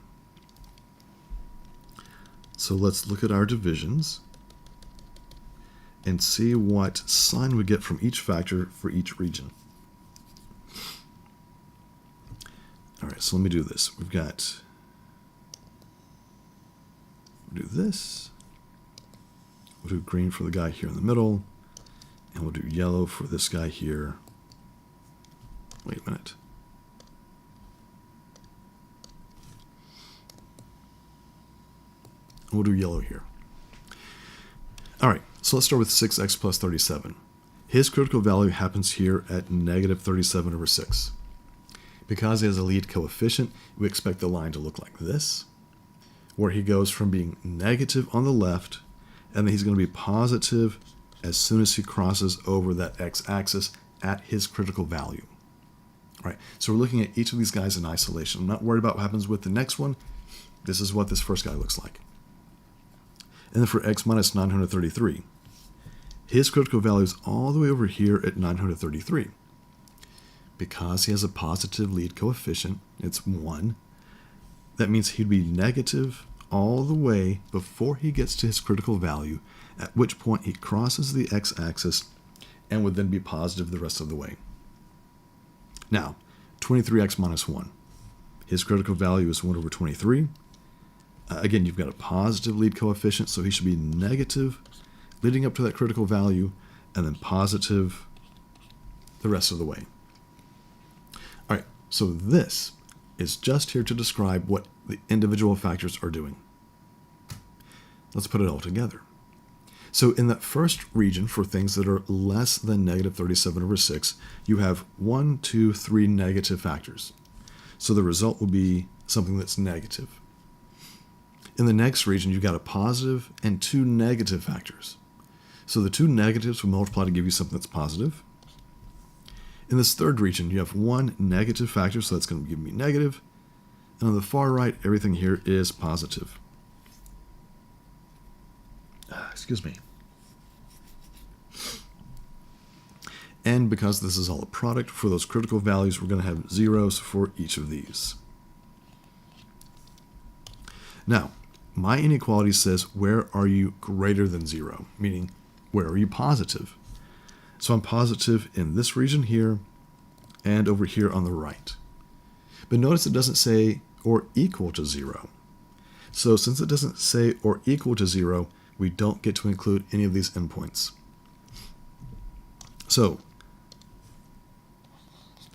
So let's look at our divisions and see what sign we get from each factor for each region. All right, so let me do this. We'll do this. We'll do green for the guy here in the middle, and we'll do yellow for this guy here. Wait a minute. We'll do yellow here. All right, so let's start with 6x plus 37. His critical value happens here at negative 37 over 6. Because he has a lead coefficient, we expect the line to look like this, where he goes from being negative on the left, and then he's going to be positive as soon as he crosses over that x-axis at his critical value. All right, so we're looking at each of these guys in isolation. I'm not worried about what happens with the next one. This is what this first guy looks like. And then for x minus 933, his critical value is all the way over here at 933. Because he has a positive lead coefficient, it's 1, that means he'd be negative all the way before he gets to his critical value, at which point he crosses the x-axis and would then be positive the rest of the way. Now, 23x minus 1. His critical value is 1 over 23. Again, you've got a positive lead coefficient, so he should be negative leading up to that critical value, and then positive the rest of the way. All right, so this is just here to describe what the individual factors are doing. Let's put it all together. So in that first region, for things that are less than negative 37 over 6, you have 1, 2, 3 negative factors. So the result will be something that's negative. In the next region, you've got a positive and 2 negative factors. So the 2 negatives will multiply to give you something that's positive. In this third region, you have 1 negative factor, so that's going to give me negative. And on the far right, everything here is positive. Excuse me. And because this is all a product, for those critical values, we're going to have zeros for each of these. Now, my inequality says, where are you greater than 0? Meaning, where are you positive? So I'm positive in this region here and over here on the right. But notice it doesn't say or equal to 0. So since it doesn't say or equal to 0, we don't get to include any of these endpoints. So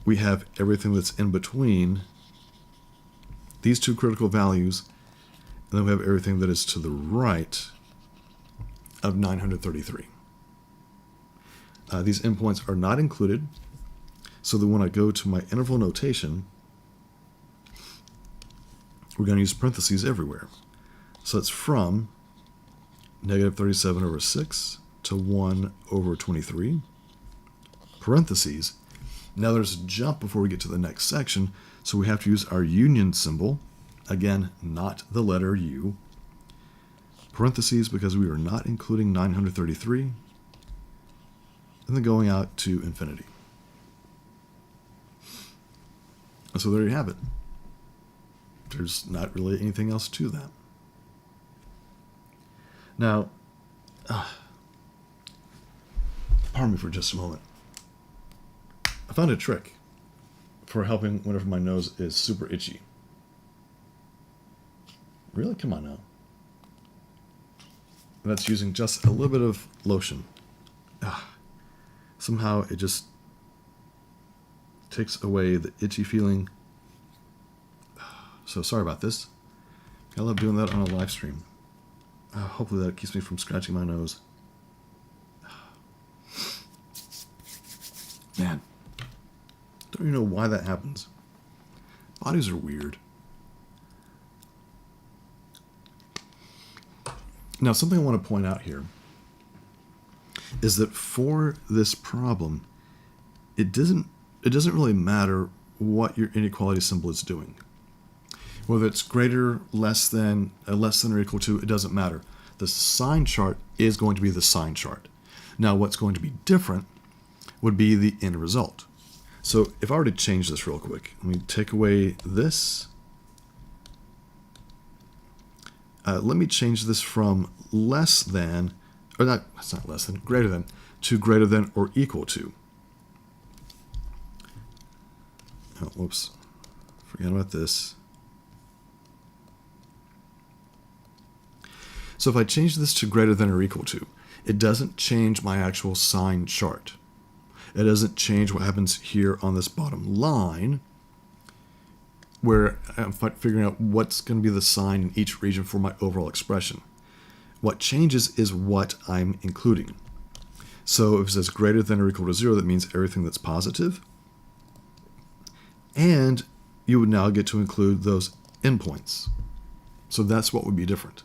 we have everything that's in between these two critical values, and then we have everything that is to the right of 933. These endpoints are not included, so that when I go to my interval notation, we're going to use parentheses everywhere. So it's from negative 37 over 6 to 1 over 23, parentheses. Now there's a jump before we get to the next section, so we have to use our union symbol. Again, not the letter U. Parentheses because we are not including 933. And then going out to infinity. So there you have it. There's not really anything else to that. Now, pardon me for just a moment. I found a trick for helping whenever my nose is super itchy. Really? Come on now. And that's using just a little bit of lotion. somehow it just takes away the itchy feeling. So sorry about this. I love doing that on a live stream. Hopefully that keeps me from scratching my nose. Man, don't even know why that happens. Bodies are weird. Now, something I want to point out here is that for this problem, it doesn't really matter what your inequality symbol is doing. Whether it's greater, less than or equal to, it doesn't matter. The sign chart is going to be the sign chart. Now, what's going to be different would be the end result. So if I were to change this real quick, let me take away this. Let me change this from less than, or not, it's not less than, greater than, to greater than or equal to. Oh, whoops. Forget about this. So if I change this to greater than or equal to, it doesn't change my actual sign chart. It doesn't change what happens here on this bottom line, where I'm figuring out what's going to be the sign in each region for my overall expression. What changes is what I'm including. So if it says greater than or equal to 0, that means everything that's positive. And you would now get to include those endpoints. So that's what would be different.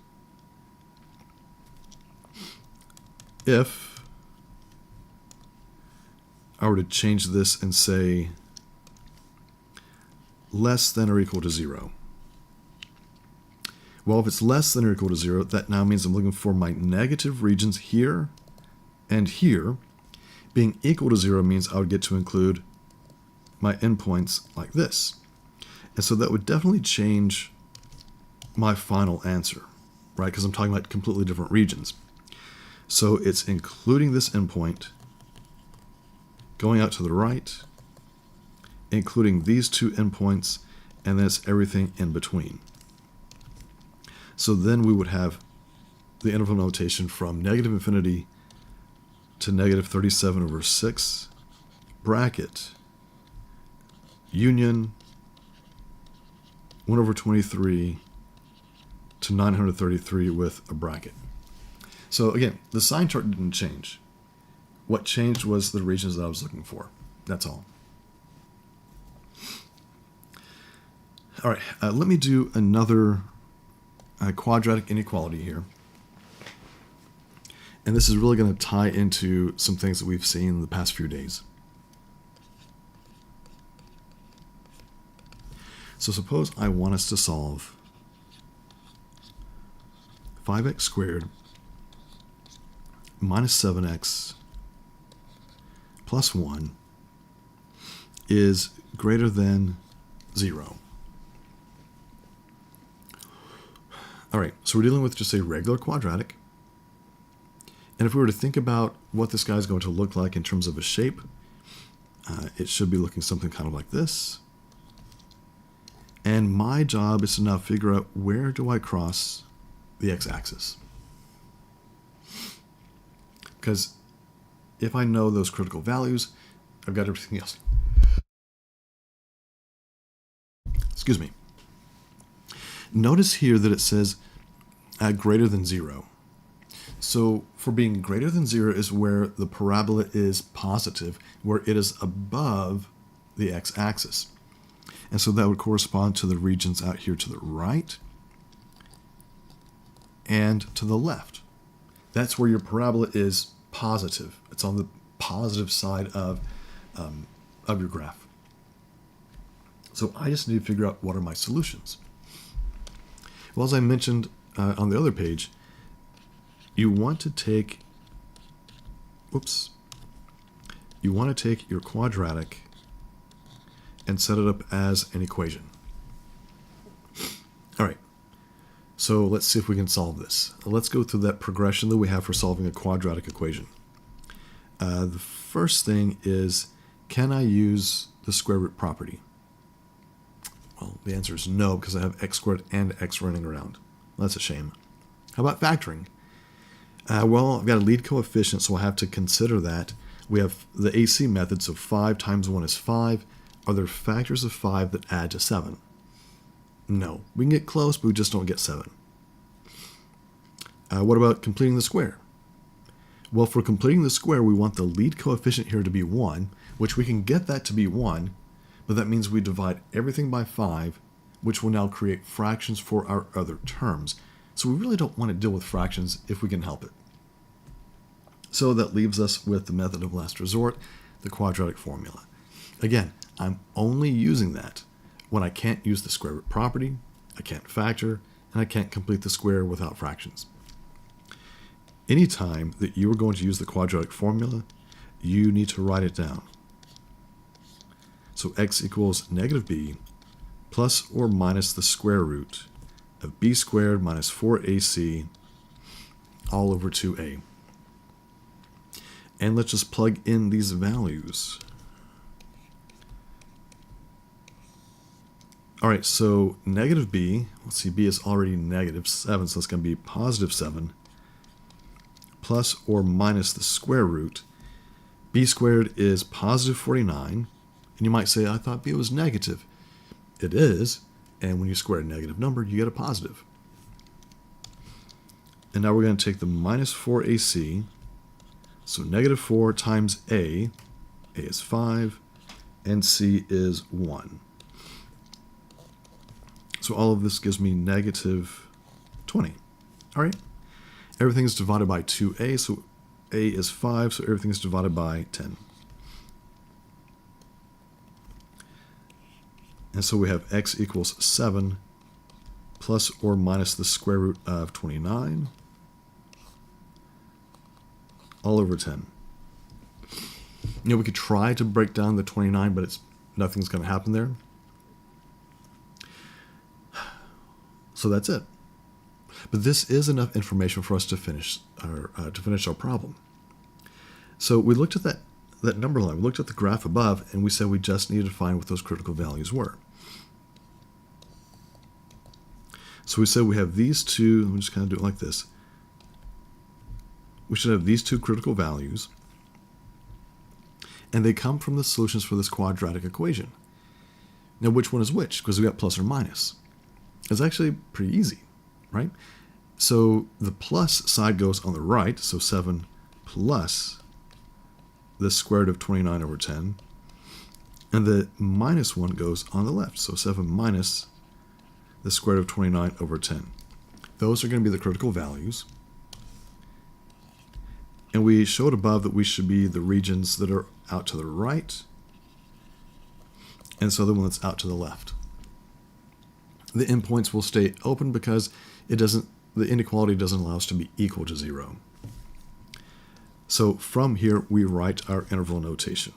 If I were to change this and say less than or equal to 0. Well, if it's less than or equal to 0, that now means I'm looking for my negative regions here and here. Being equal to 0 means I would get to include my endpoints like this. And so that would definitely change my final answer, right? Because I'm talking about completely different regions. So it's including this endpoint, going out to the right, including these two endpoints, and then it's everything in between. So then we would have the interval notation from negative infinity to negative 37 over 6, bracket, union, 1 over 23 to 933 with a bracket. So again, the sign chart didn't change. What changed was the regions that I was looking for. That's all. All right, let me do another quadratic inequality here. And this is really going to tie into some things that we've seen in the past few days. So suppose I want us to solve 5x squared minus 7x plus 1 is greater than 0. All right, so we're dealing with just a regular quadratic. And if we were to think about what this guy is going to look like in terms of a shape, it should be looking something kind of like this. And my job is to now figure out where do I cross the x-axis. Because if I know those critical values, I've got everything else. Excuse me. Notice here that it says greater than 0. So for being greater than 0 is where the parabola is positive, where it is above the x-axis. And so that would correspond to the regions out here to the right and to the left. That's where your parabola is positive. It's on the positive side of your graph. So I just need to figure out what are my solutions. Well, as I mentioned on the other page, you want to take your quadratic and set it up as an equation. All right, so let's see if we can solve this. Let's go through that progression that we have for solving a quadratic equation. The first thing is, can I use the square root property? Well, the answer is no, because I have x squared and x running around. That's a shame. How about factoring? Well, I've got a lead coefficient, so I'll have to consider that. We have the AC method, so 5 times 1 is 5. Are there factors of 5 that add to 7? No. We can get close, but we just don't get 7. What about completing the square? Well, for completing the square, we want the lead coefficient here to be 1, which we can get that to be 1, but that means we divide everything by 5, which will now create fractions for our other terms. So we really don't want to deal with fractions if we can help it. So that leaves us with the method of last resort, the quadratic formula. Again, I'm only using that when I can't use the square root property, I can't factor, and I can't complete the square without fractions. Anytime that you are going to use the quadratic formula, you need to write it down. So x equals negative b plus or minus the square root of b squared minus 4ac all over 2a. And let's just plug in these values. All right, so negative b, let's see, b is already negative 7, so it's going to be positive 7 plus or minus the square root. B squared is positive 49, and you might say, I thought b was negative. It is, and when you square a negative number, you get a positive. And now we're going to take the minus 4ac, so negative 4 times a is 5, and c is 1. So all of this gives me negative 20. All right. Everything is divided by 2a, so a is 5, so everything is divided by 10. And so we have x equals 7 plus or minus the square root of 29 all over 10. You know, we could try to break down the 29, but nothing's going to happen there. So that's it. But this is enough information for us to finish our problem. So we looked at that number line. We looked at the graph above, and we said we just needed to find what those critical values were. So we said we have these two. Let me just kind of do it like this. We should have these two critical values, and they come from the solutions for this quadratic equation. Now, which one is which? Because we got plus or minus. It's actually pretty easy, right? So the plus side goes on the right, so 7 plus the square root of 29 over 10, and the minus one goes on the left, so 7 minus the square root of 29 over 10. Those are going to be the critical values. And we showed above that we should be the regions that are out to the right, and so the one that's out to the left. The endpoints will stay open because the inequality doesn't allow us to be equal to 0. So from here, we write our interval notation.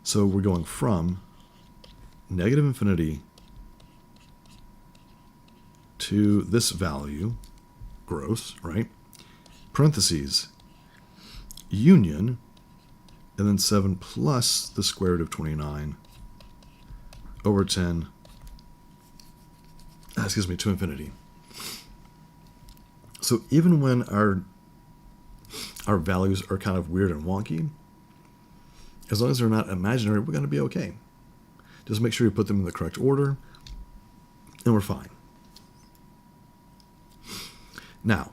So we're going from negative infinity to this value, gross, right? Parentheses, union, and then 7 plus the square root of 29 over 10, to infinity. So even when our values are kind of weird and wonky, as long as they're not imaginary, we're going to be okay. Just make sure you put them in the correct order, and we're fine. Now,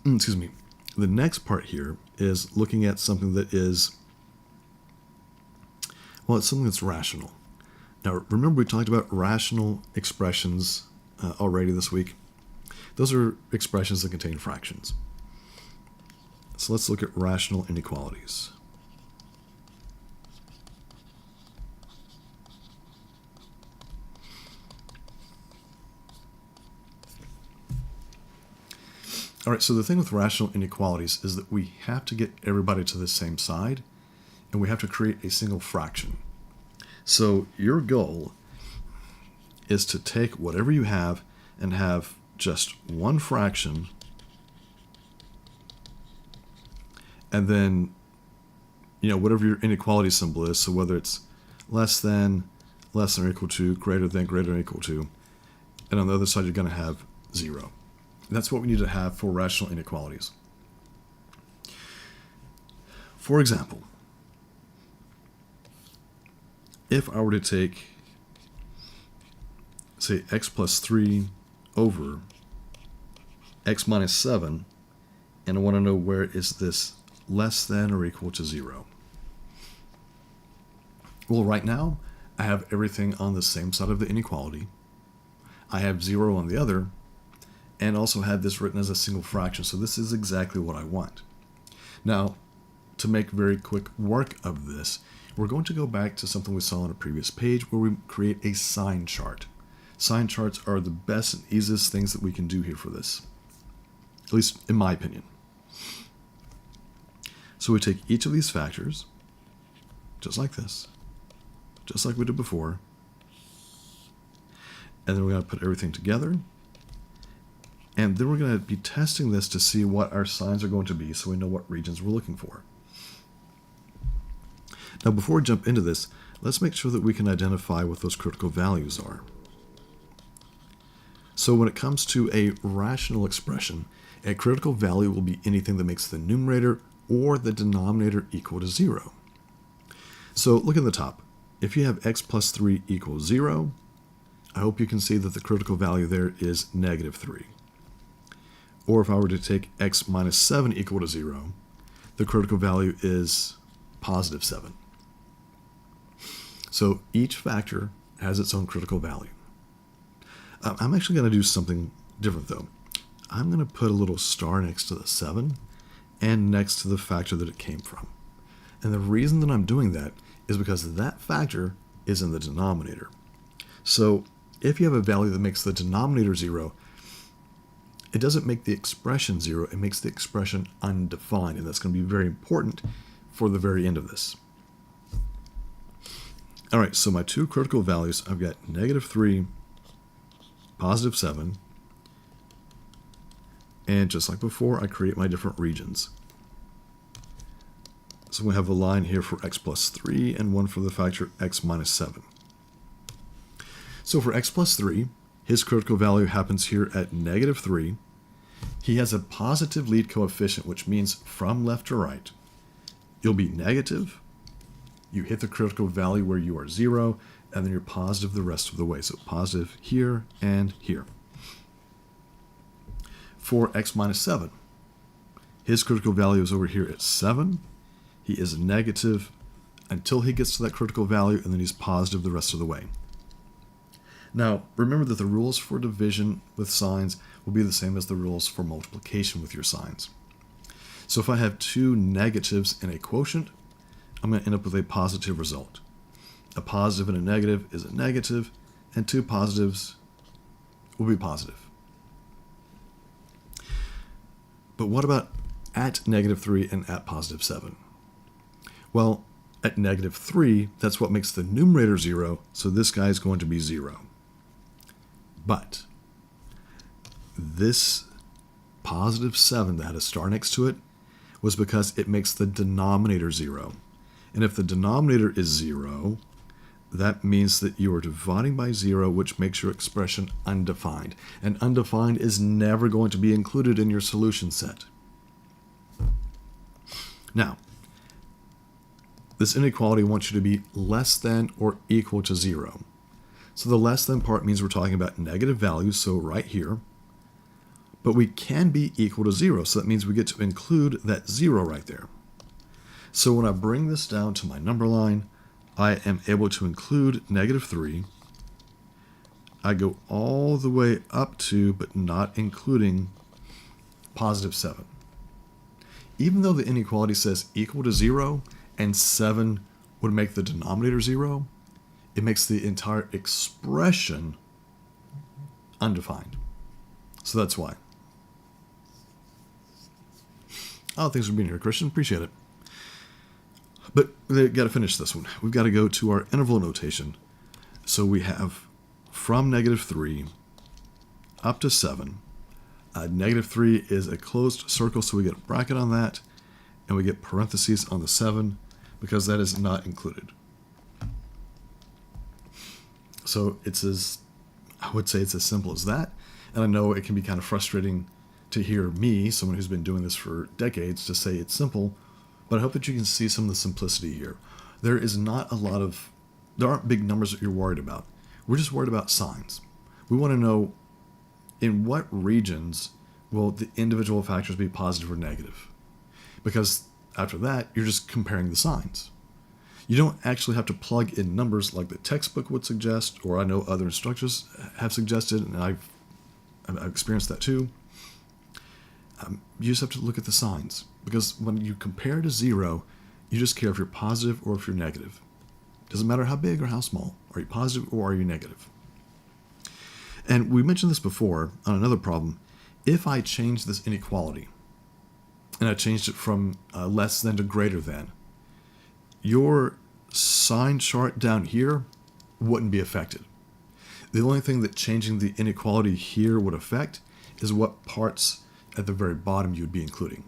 the next part here is looking at something that is, well, it's something that's rational. Now, remember we talked about rational expressions already this week. Those are expressions that contain fractions. So let's look at rational inequalities. All right, so the thing with rational inequalities is that we have to get everybody to the same side, and we have to create a single fraction. So your goal is to take whatever you have and have just one fraction, and then, whatever your inequality symbol is, so whether it's less than or equal to, greater than equal to, and on the other side you're going to have 0. And that's what we need to have for rational inequalities. For example, if I were to take, say, x plus 3 over x minus 7, and I want to know where is this less than or equal to 0. Well, right now, I have everything on the same side of the inequality. I have 0 on the other, and also had this written as a single fraction, so this is exactly what I want. Now, to make very quick work of this, we're going to go back to something we saw on a previous page where we create a sign chart. Sign charts are the best and easiest things that we can do here for this, at least in my opinion. So we take each of these factors, just like this, just like we did before, and then we're going to put everything together, and then we're going to be testing this to see what our signs are going to be so we know what regions we're looking for. Now, before we jump into this, let's make sure that we can identify what those critical values are. So when it comes to a rational expression, a critical value will be anything that makes the numerator or the denominator equal to 0. So look at the top. If you have x plus 3 equals 0, I hope you can see that the critical value there is negative 3. Or if I were to take x minus 7 equal to 0, the critical value is positive 7. So each factor has its own critical value. I'm actually going to do something different though. I'm going to put a little star next to the 7 and next to the factor that it came from. And the reason that I'm doing that is because that factor is in the denominator. So if you have a value that makes the denominator 0, it doesn't make the expression 0, it makes the expression undefined, and that's going to be very important for the very end of this. All right, so my two critical values, I've got negative 3, positive 7, and just like before, I create my different regions. So we have a line here for x plus 3 and one for the factor x minus 7. So for x plus 3, his critical value happens here at negative 3. He has a positive lead coefficient, which means from left to right, you'll be negative, you hit the critical value where you are 0, and then you're positive the rest of the way. So positive here and here. For x minus 7, his critical value is over here at 7. He is negative until he gets to that critical value, and then he's positive the rest of the way. Now, remember that the rules for division with signs will be the same as the rules for multiplication with your signs. So if I have two negatives in a quotient, I'm going to end up with a positive result. A positive and a negative is a negative, and two positives will be positive. But what about at negative 3 and at positive 7? Well, at negative 3, that's what makes the numerator 0, so this guy is going to be 0. But this positive 7 that had a star next to it was because it makes the denominator 0. And if the denominator is 0, that means that you are dividing by 0, which makes your expression undefined. And undefined is never going to be included in your solution set. Now, this inequality wants you to be less than or equal to 0. So the less than part means we're talking about negative values, so right here. But we can be equal to 0, so that means we get to include that 0 right there. So when I bring this down to my number line, I am able to include negative 3. I go all the way up to, but not including, positive 7. Even though the inequality says equal to 0, and 7 would make the denominator 0, it makes the entire expression undefined. So that's why. Oh, thanks for being here, Christian. Appreciate it. But we've got to finish this one. We've got to go to our interval notation. So we have from negative 3 up to 7. Negative 3 is a closed circle, so we get a bracket on that, and we get parentheses on the 7 because that is not included. So I would say it's as simple as that. And I know it can be kind of frustrating to hear me, someone who's been doing this for decades, to say it's simple, but I hope that you can see some of the simplicity here. There aren't big numbers that you're worried about. We're just worried about signs. We want to know in what regions will the individual factors be positive or negative. Because after that, you're just comparing the signs. You don't actually have to plug in numbers like the textbook would suggest, or I know other instructors have suggested, and I've experienced that too. You just have to look at the signs. Because when you compare to 0, you just care if you're positive or if you're negative. Doesn't matter how big or how small. Are you positive or are you negative? And we mentioned this before on another problem. If I change this inequality, and I changed it from less than to greater than, your sign chart down here wouldn't be affected. The only thing that changing the inequality here would affect is what parts at the very bottom you would be including.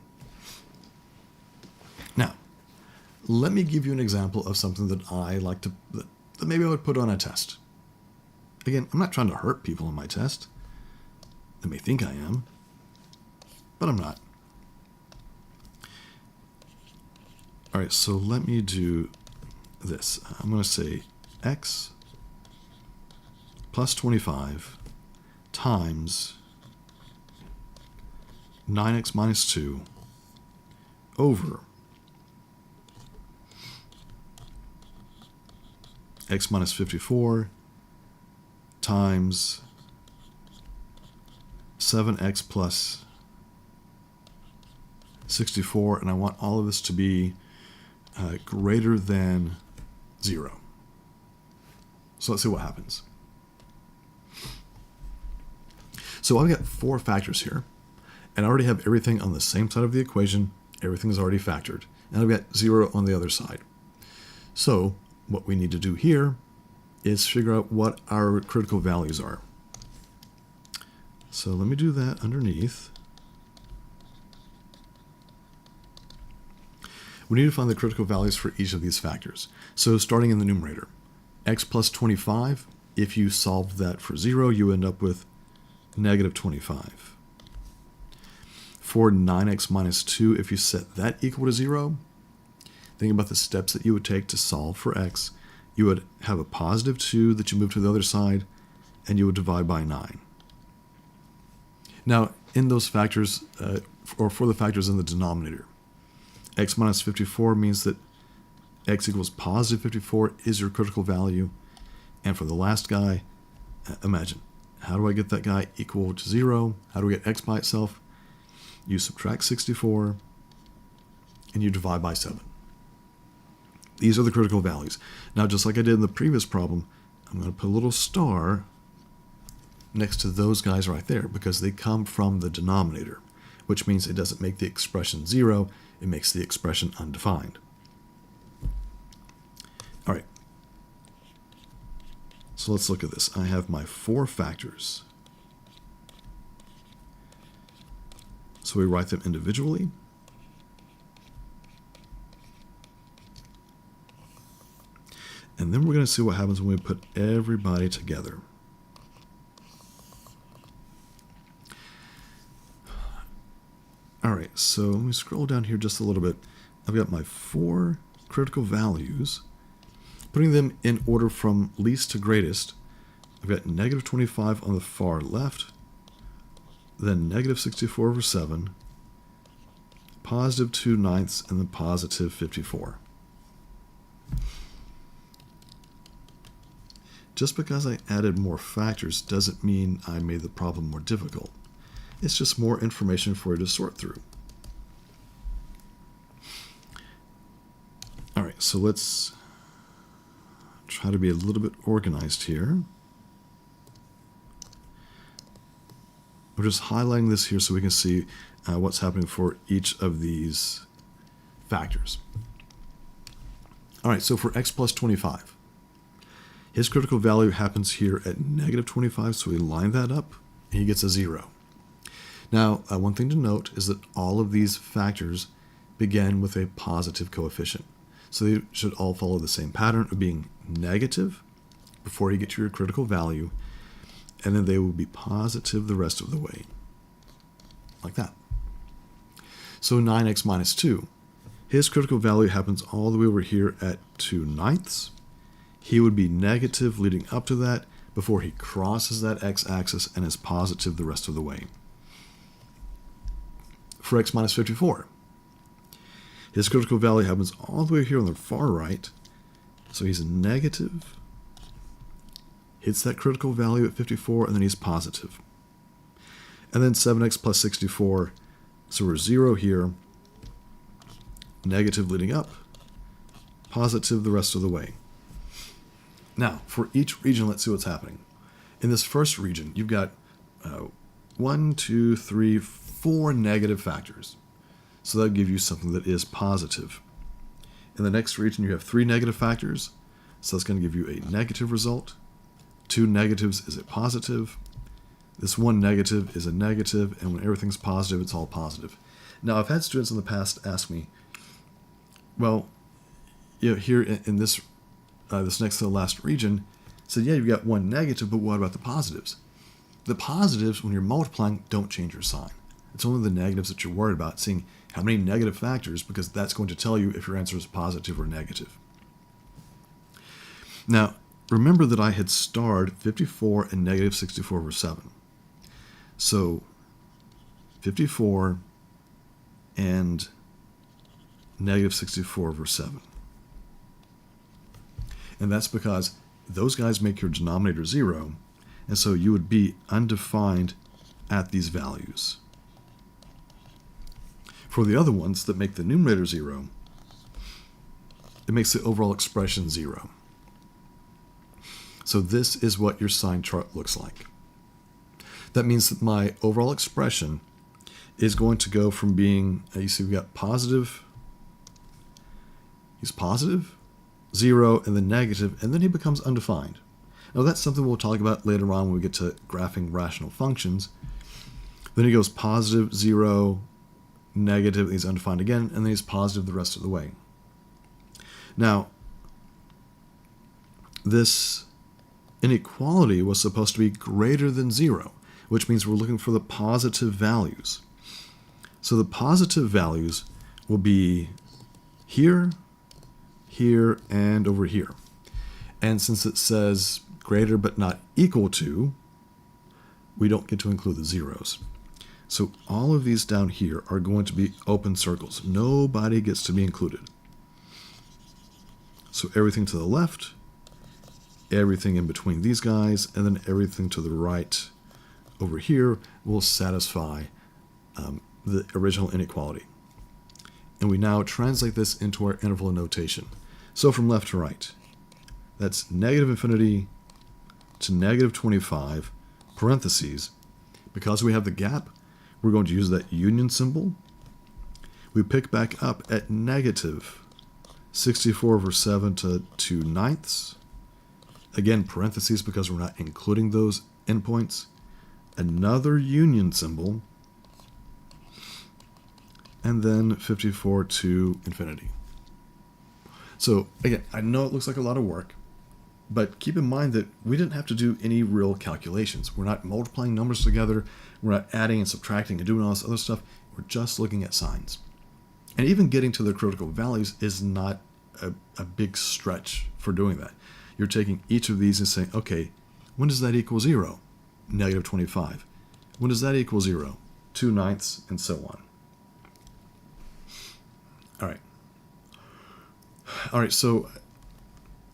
Now, let me give you an example of something that I like to, that maybe I would put on a test. Again, I'm not trying to hurt people on my test. They may think I am, but I'm not. All right, so let me do this. I'm going to say x plus 25 times 9x minus 2 over x minus 54 times 7x plus 64, and I want all of this to be greater than 0. So let's see what happens. So I've got 4 factors here, and I already have everything on the same side of the equation. Everything is already factored, and I've got 0 on the other side. So what we need to do here is figure out what our critical values are. So let me do that underneath. We need to find the critical values for each of these factors. So starting in the numerator, x plus 25, if you solve that for 0, you end up with negative 25. For 9x minus 2, if you set that equal to 0, think about the steps that you would take to solve for x. You would have a positive 2 that you move to the other side, and you would divide by 9. Now, in those factors, or for the factors in the denominator, x minus 54 means that x equals positive 54 is your critical value. And for the last guy, imagine, how do I get that guy equal to 0? How do we get x by itself? You subtract 64, and you divide by 7. These are the critical values. Now, just like I did in the previous problem, I'm going to put a little star next to those guys right there because they come from the denominator, which means it doesn't make the expression 0, it makes the expression undefined. All right. So let's look at this. I have my 4 factors. So we write them individually. And then we're going to see what happens when we put everybody together. All right, so let me scroll down here just a little bit. I've got my 4 critical values. Putting them in order from least to greatest, I've got negative 25 on the far left, then negative 64 over 7, positive 2/9, and then positive 54. Just because I added more factors doesn't mean I made the problem more difficult. It's just more information for you to sort through. All right, so let's try to be a little bit organized here. We're just highlighting this here so we can see what's happening for each of these factors. All right, so for x plus 25, his critical value happens here at negative 25, so we line that up, and he gets a 0. Now, one thing to note is that all of these factors begin with a positive coefficient. So they should all follow the same pattern of being negative before you get to your critical value, and then they will be positive the rest of the way, like that. So 9x minus 2, His critical value happens all the way over here at 2/9. He would be negative leading up to that before he crosses that x-axis and is positive the rest of the way. For x minus 54, his critical value happens all the way here on the far right. So he's negative, hits that critical value at 54, and then he's positive. And then 7x plus 64, so we're 0 here, negative leading up, positive the rest of the way. Now, for each region, let's see what's happening. In this first region, you've got 1, 2, 3, 4 negative factors. So that'll give you something that is positive. In the next region, you have 3 negative factors. So that's going to give you a negative result. 2 negatives is a positive. This 1 negative is a negative. And when everything's positive, it's all positive. Now, I've had students in the past ask me, well, here in this next to the last region, said, yeah, you've got 1 negative, but what about the positives? The positives, when you're multiplying, don't change your sign. It's only the negatives that you're worried about, seeing how many negative factors, because that's going to tell you if your answer is positive or negative. Now, remember that I had starred 54 and negative 64 over 7. So 54 and negative 64 over 7. And that's because those guys make your denominator 0, and so you would be undefined at these values. For the other ones that make the numerator 0, it makes the overall expression 0. So this is what your sign chart looks like. That means that my overall expression is going to go from being, you see we've got positive, he's positive, 0, and then negative, and then he becomes undefined. Now that's something we'll talk about later on when we get to graphing rational functions. Then he goes positive, 0, negative, and he's undefined again, and then he's positive the rest of the way. Now, this inequality was supposed to be greater than 0, which means we're looking for the positive values. So the positive values will be here, here, and over here. And since it says greater but not equal to, we don't get to include the zeros. So all of these down here are going to be open circles. Nobody gets to be included. So everything to the left, everything in between these guys, and then everything to the right over here will satisfy the original inequality. And we now translate this into our interval notation. So from left to right, that's negative infinity to negative 25, parentheses. Because we have the gap, we're going to use that union symbol. We pick back up at negative 64 over 7 to 2/9. Again, parentheses because we're not including those endpoints. Another union symbol. And then 54 to infinity. So again, I know it looks like a lot of work, but keep in mind that we didn't have to do any real calculations. We're not multiplying numbers together. We're not adding and subtracting and doing all this other stuff. We're just looking at signs. And even getting to the critical values is not a big stretch for doing that. You're taking each of these and saying, okay, when does that equal 0? Negative 25. When does that equal 0? 2/9, and so on. All right, so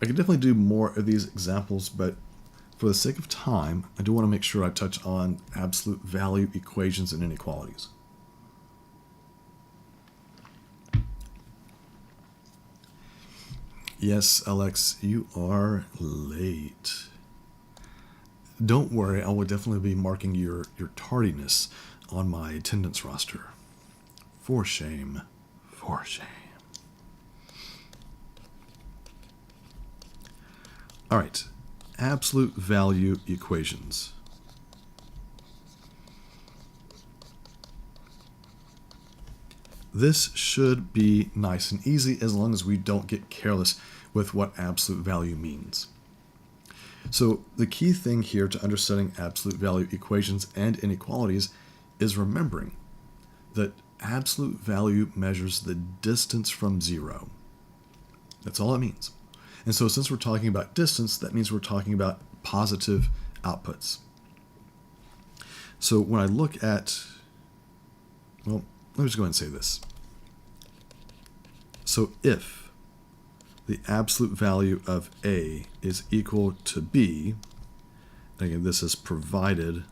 I could definitely do more of these examples, but for the sake of time, I do want to make sure I touch on absolute value equations and inequalities. Yes, Alex, you are late. Don't worry, I will definitely be marking your tardiness on my attendance roster. For shame. For shame. All right, absolute value equations. This should be nice and easy as long as we don't get careless with what absolute value means. So the key thing here to understanding absolute value equations and inequalities is remembering that absolute value measures the distance from 0. That's all it means. And so since we're talking about distance, that means we're talking about positive outputs. So when I look at, well, let me just go ahead and say this. So if the absolute value of A is equal to B, again, this is provided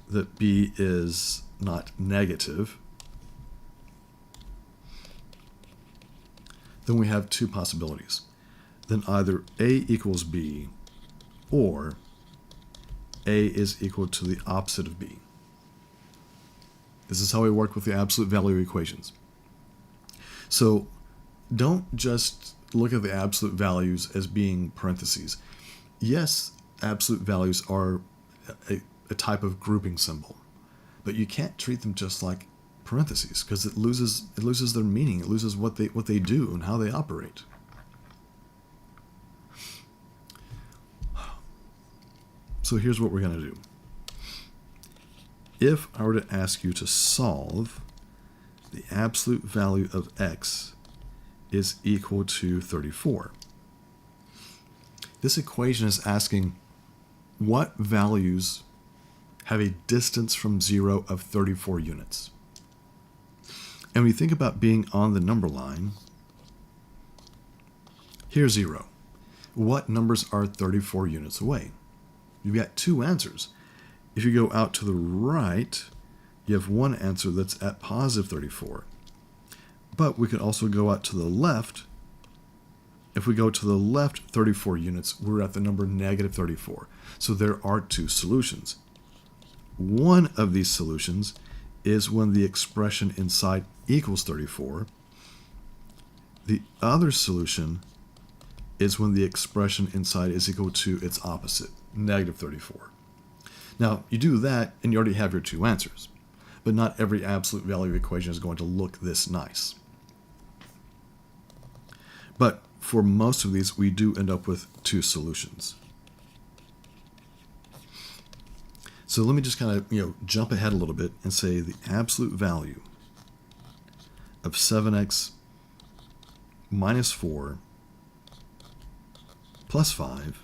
that B is not negative, then we have two possibilities. Then either A equals B or A is equal to the opposite of B. This is how we work with the absolute value equations. So don't just look at the absolute values as being parentheses. Yes, absolute values are a type of grouping symbol, but you can't treat them just like parentheses because it loses their meaning. It loses what they do and how they operate. So here's what we're going to do. If I were to ask you to solve the absolute value of x is equal to 34. This equation is asking what values have a distance from 0 of 34 units. And when you think about being on the number line, here's 0. What numbers are 34 units away? You've got two answers. If you go out to the right, you have one answer that's at positive 34. But we could also go out to the left. If we go to the left 34 units, we're at the number negative 34. So there are two solutions. One of these solutions is when the expression inside equals 34. The other solution is when the expression inside is equal to its opposite, negative 34. Now, you do that and you already have your two answers. But not every absolute value equation is going to look this nice. But for most of these, we do end up with two solutions. So let me just kind of jump ahead a little bit and say the absolute value of 7x minus 4 plus 5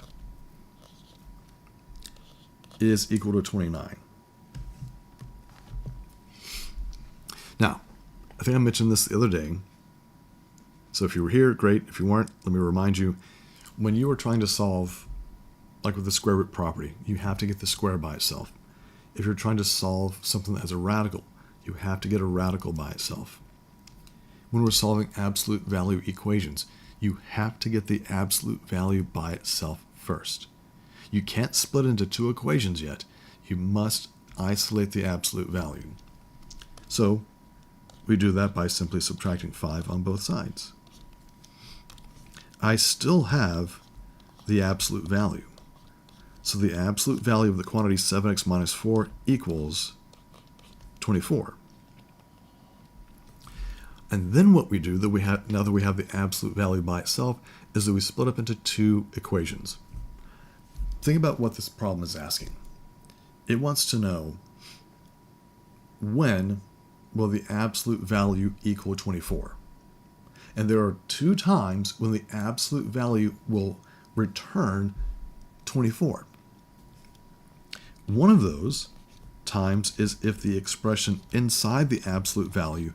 is equal to 29. Now, I think I mentioned this the other day. So if you were here, great. If you weren't, let me remind you, when you are trying to solve, like with the square root property, you have to get the square by itself. If you're trying to solve something that has a radical, you have to get a radical by itself. When we're solving absolute value equations, you have to get the absolute value by itself first. You can't split into two equations yet. You must isolate the absolute value. So we do that by simply subtracting 5 on both sides. I still have the absolute value. So the absolute value of the quantity 7x minus 4 equals 24. And then what we do, now that we have the absolute value by itself, is that we split up into two equations. Think about what this problem is asking. It wants to know when will the absolute value equal 24? And there are two times when the absolute value will return 24. One of those times is if the expression inside the absolute value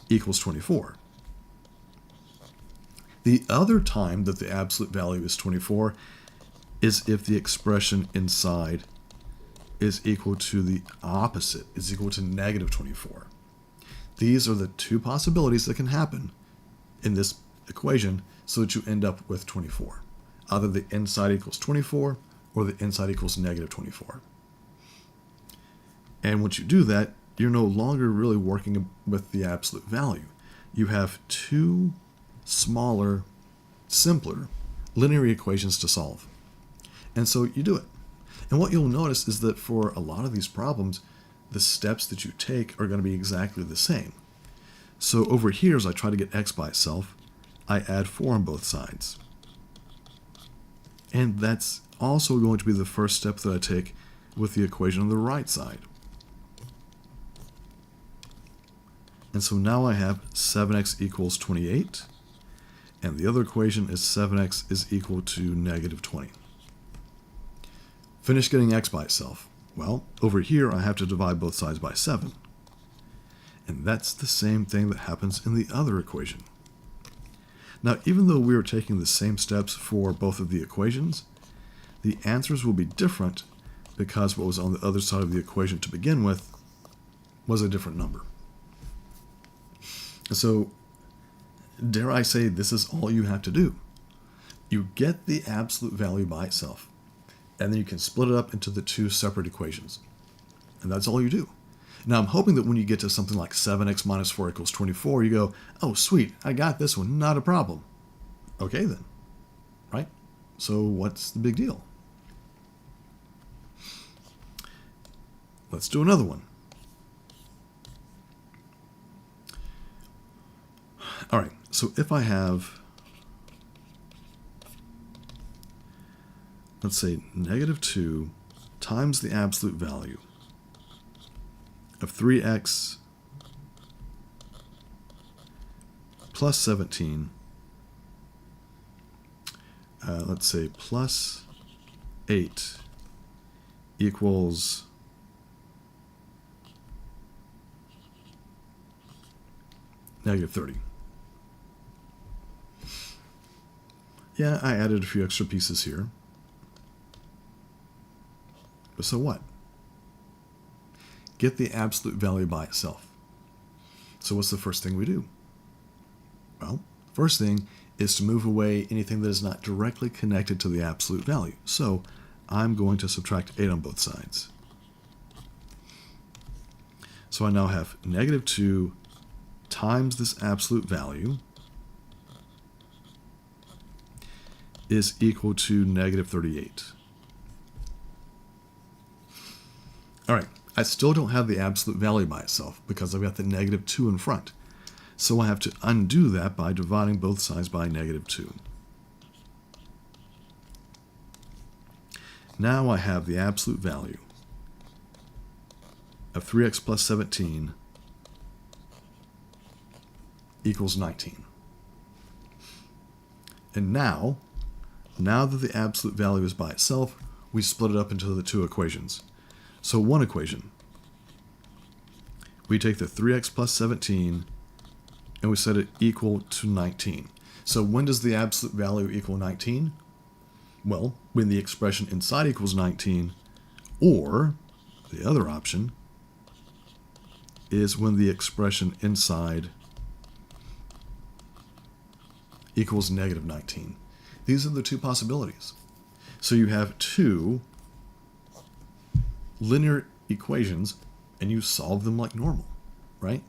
equals 24. The other time that the absolute value is 24 is if the expression inside is equal to the opposite, is equal to negative 24. These are the two possibilities that can happen in this equation so that you end up with 24. Either the inside equals 24 or the inside equals negative 24. And once you do that, you're no longer really working with the absolute value. You have two smaller, simpler linear equations to solve. And so you do it. And what you'll notice is that for a lot of these problems, the steps that you take are going to be exactly the same. So over here, as I try to get x by itself, I add 4 on both sides. And that's also going to be the first step that I take with the equation on the right side. And so now I have 7x equals 28, and the other equation is 7x is equal to negative 20. Finish getting x by itself. Well, over here I have to divide both sides by 7. And that's the same thing that happens in the other equation. Now, even though we are taking the same steps for both of the equations, the answers will be different because what was on the other side of the equation to begin with was a different number. So, dare I say, this is all you have to do. You get the absolute value by itself, and then you can split it up into the two separate equations. And that's all you do. Now, I'm hoping that when you get to something like 7x minus 4 equals 24, you go, oh, sweet, I got this one, not a problem. Okay, then, right? So what's the big deal? Let's do another one. All right, so if I have, let's say, negative 2 times the absolute value of 3x plus 17, let's say plus 8 equals negative 30. Yeah, I added a few extra pieces here. But so what? Get the absolute value by itself. So what's the first thing we do? Well, first thing is to move away anything that is not directly connected to the absolute value. So I'm going to subtract 8 on both sides. So I now have negative 2 times this absolute value is equal to negative 38. All right, I still don't have the absolute value by itself because I've got the negative 2 in front. So I have to undo that by dividing both sides by negative 2. Now I have the absolute value of 3x plus 17 equals 19. And now that the absolute value is by itself, we split it up into the two equations. So one equation, we take the 3x plus 17 and we set it equal to 19. So when does the absolute value equal 19? Well, when the expression inside equals 19, or the other option is when the expression inside equals negative 19. These are the two possibilities. So you have two linear equations and you solve them like normal, right?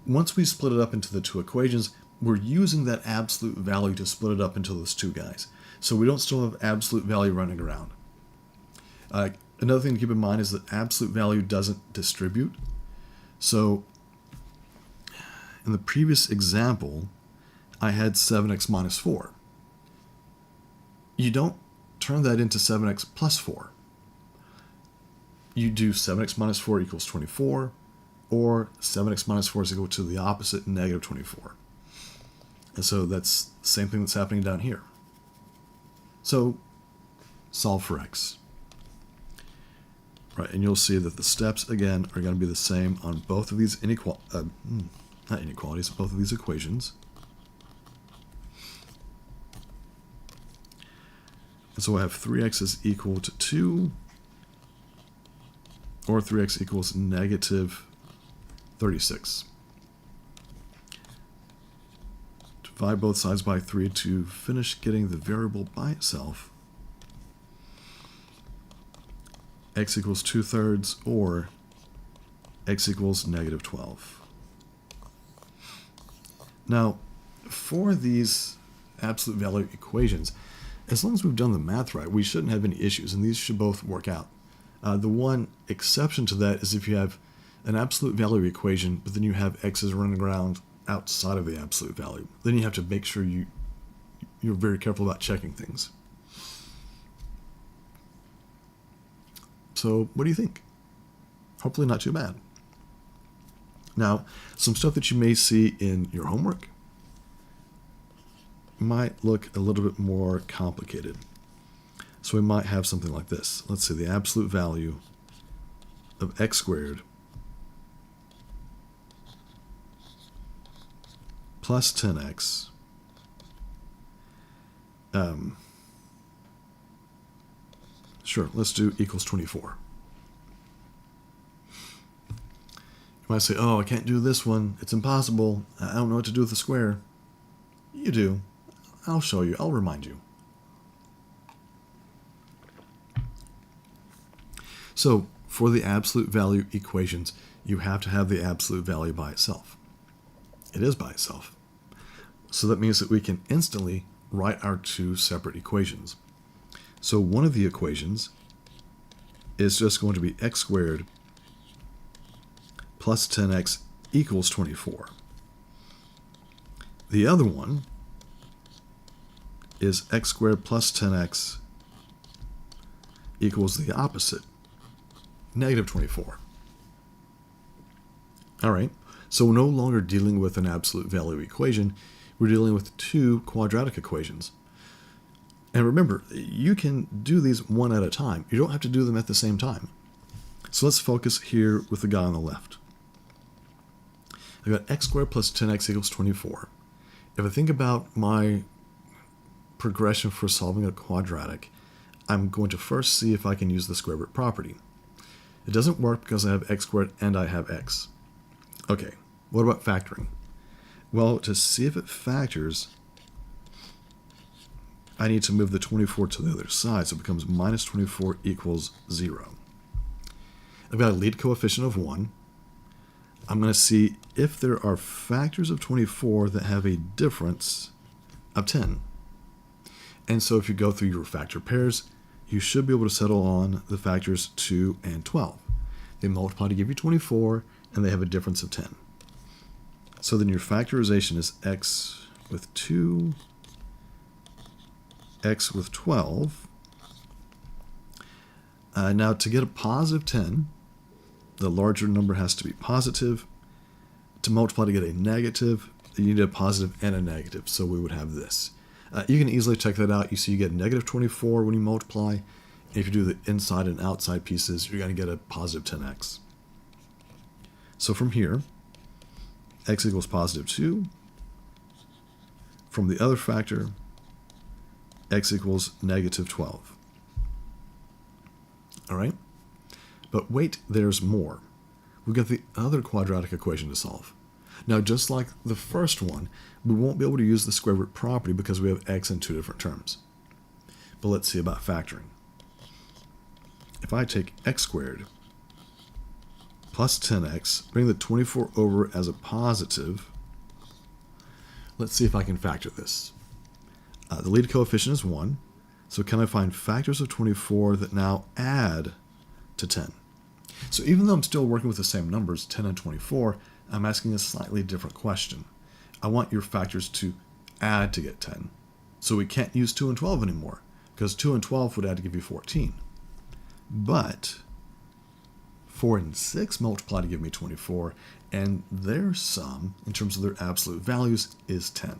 Once we split it up into the two equations, we're using that absolute value to split it up into those two guys. So we don't still have absolute value running around. Another thing to keep in mind is that absolute value doesn't distribute. So in the previous example, I had 7x minus 4. You don't turn that into 7x plus 4. You do 7x minus 4 equals 24, or 7x minus 4 is equal to the opposite, negative 24. And so that's the same thing that's happening down here. So solve for x. Right, and you'll see that the steps, again, are going to be the same on both of these both of these equations. And so I have 3x is equal to 2, or 3x equals negative 36. Divide both sides by 3 to finish getting the variable by itself. X equals 2/3, or x equals negative 12. Now, for these absolute value equations, as long as we've done the math right, we shouldn't have any issues, and these should both work out. The one exception to that is if you have an absolute value equation, but then you have x's running around outside of the absolute value. Then you have to make sure you're very careful about checking things. So what do you think? Hopefully not too bad. Now, some stuff that you may see in your homework might look a little bit more complicated. So we might have something like this. Let's say the absolute value of x squared plus 10x sure, let's do equals 24. You might say, oh, I can't do this one. It's impossible. I don't know what to do with the square. You do. I'll show you. I'll remind you. So for the absolute value equations, you have to have the absolute value by itself. It is by itself. So that means that we can instantly write our two separate equations. So one of the equations is just going to be x squared plus 10x equals 24. The other one is x squared plus 10x equals the opposite, negative 24. All right, so we're no longer dealing with an absolute value equation. We're dealing with two quadratic equations. And remember, you can do these one at a time. You don't have to do them at the same time. So let's focus here with the guy on the left. I've got x squared plus 10x equals 24. If I think about my progression for solving a quadratic, I'm going to first see if I can use the square root property. It doesn't work because I have x squared and I have x. Okay, what about factoring? Well, to see if it factors, I need to move the 24 to the other side, so it becomes minus 24 equals 0. I've got a lead coefficient of 1. I'm going to see if there are factors of 24 that have a difference of 10. And so if you go through your factor pairs, you should be able to settle on the factors 2 and 12. They multiply to give you 24, and they have a difference of 10. So then your factorization is x with 2, x with 12. Now to get a positive 10, the larger number has to be positive. To multiply to get a negative, you need a positive and a negative, so we would have this. You can easily check that out. You see you get negative 24 when you multiply. And if you do the inside and outside pieces, you're going to get a positive 10x. So from here, x equals positive 2. From the other factor, x equals negative 12. All right? But wait, there's more. We've got the other quadratic equation to solve. Now, just like the first one, we won't be able to use the square root property because we have x in two different terms. But let's see about factoring. If I take x squared plus 10x, bring the 24 over as a positive, let's see if I can factor this. The lead coefficient is 1, so can I find factors of 24 that now add to 10? So even though I'm still working with the same numbers, 10 and 24, I'm asking a slightly different question. I want your factors to add to get 10. So we can't use 2 and 12 anymore, because 2 and 12 would add to give you 14. But 4 and 6 multiply to give me 24, and their sum, in terms of their absolute values, is 10.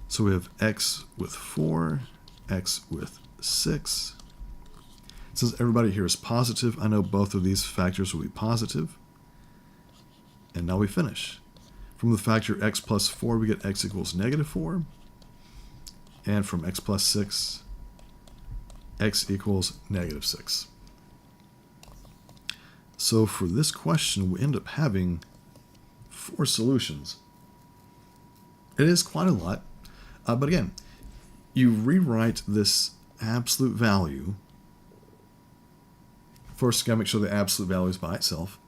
So we have x with 4, x with 6. Since everybody here is positive, I know both of these factors will be positive. And now we finish. From the factor x plus 4, we get x equals negative 4. And from x plus 6, x equals negative 6. So for this question, we end up having 4 solutions. It is quite a lot. But again, you rewrite this absolute value. First, you got to make sure the absolute value is by itself.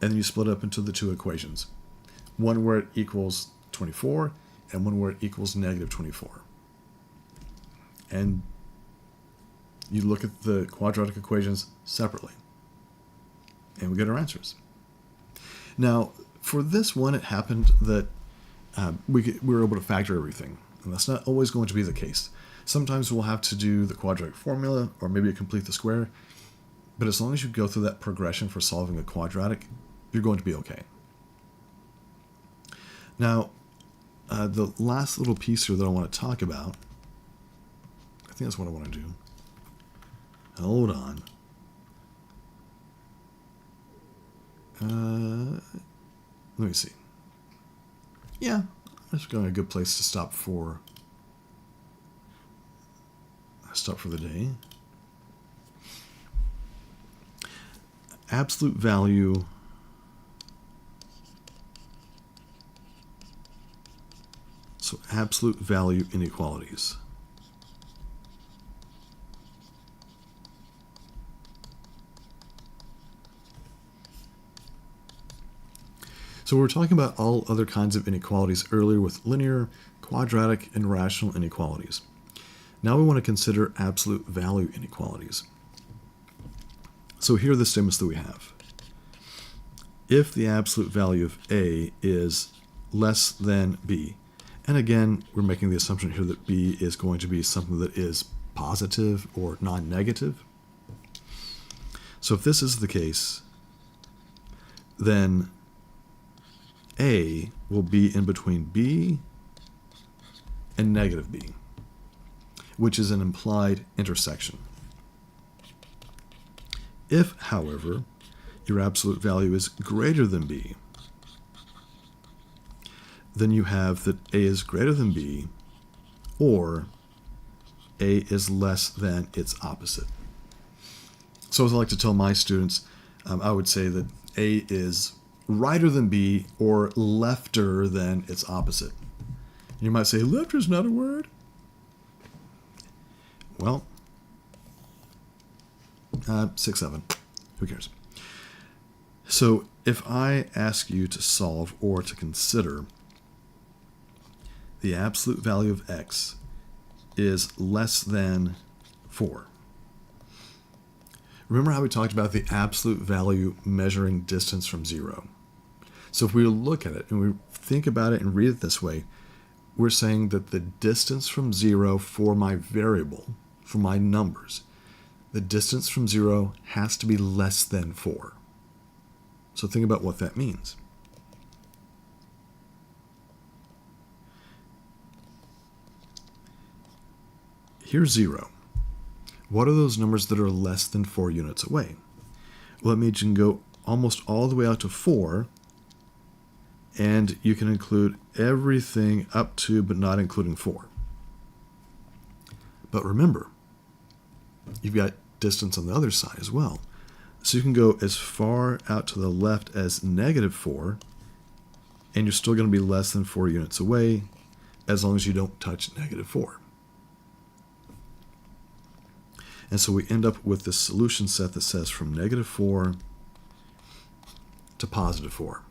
And then you split it up into the two equations. One where it equals 24, and one where it equals negative 24. And you look at the quadratic equations separately. And we get our answers. Now, for this one, it happened that we were able to factor everything. And that's not always going to be the case. Sometimes we'll have to do the quadratic formula, or maybe complete the square. But as long as you go through that progression for solving a quadratic, you're going to be okay. Now, the last little piece here that I want to talk about, I think that's what I want to do. Hold on. Let me see. Yeah, that's going to be a good place to stop for the day. Absolute value absolute value inequalities. So we were talking about all other kinds of inequalities earlier with linear, quadratic, and rational inequalities. Now we want to consider absolute value inequalities. So here are the statements that we have. If the absolute value of A is less than B, and again, we're making the assumption here that B is going to be something that is positive or non-negative. So if this is the case, then A will be in between B and negative B, which is an implied intersection. If, however, your absolute value is greater than B, then you have that A is greater than B, or A is less than its opposite. So as I like to tell my students, I would say that A is righter than B or lefter than its opposite. You might say, lefter is not a word. Well, 6, 7, who cares? So if I ask you to solve or to consider the absolute value of x is less than 4. Remember how we talked about the absolute value measuring distance from 0? So if we look at it and we think about it and read it this way, we're saying that the distance from 0 for my variable, for my numbers, the distance from 0 has to be less than 4. So think about what that means. Here's 0. What are those numbers that are less than 4 units away? Well, that means you can go almost all the way out to 4, and you can include everything up to but not including 4. But remember, you've got distance on the other side as well. So you can go as far out to the left as -4, and you're still going to be less than 4 units away as long as you don't touch -4. And so we end up with this solution set that says from -4 to +4.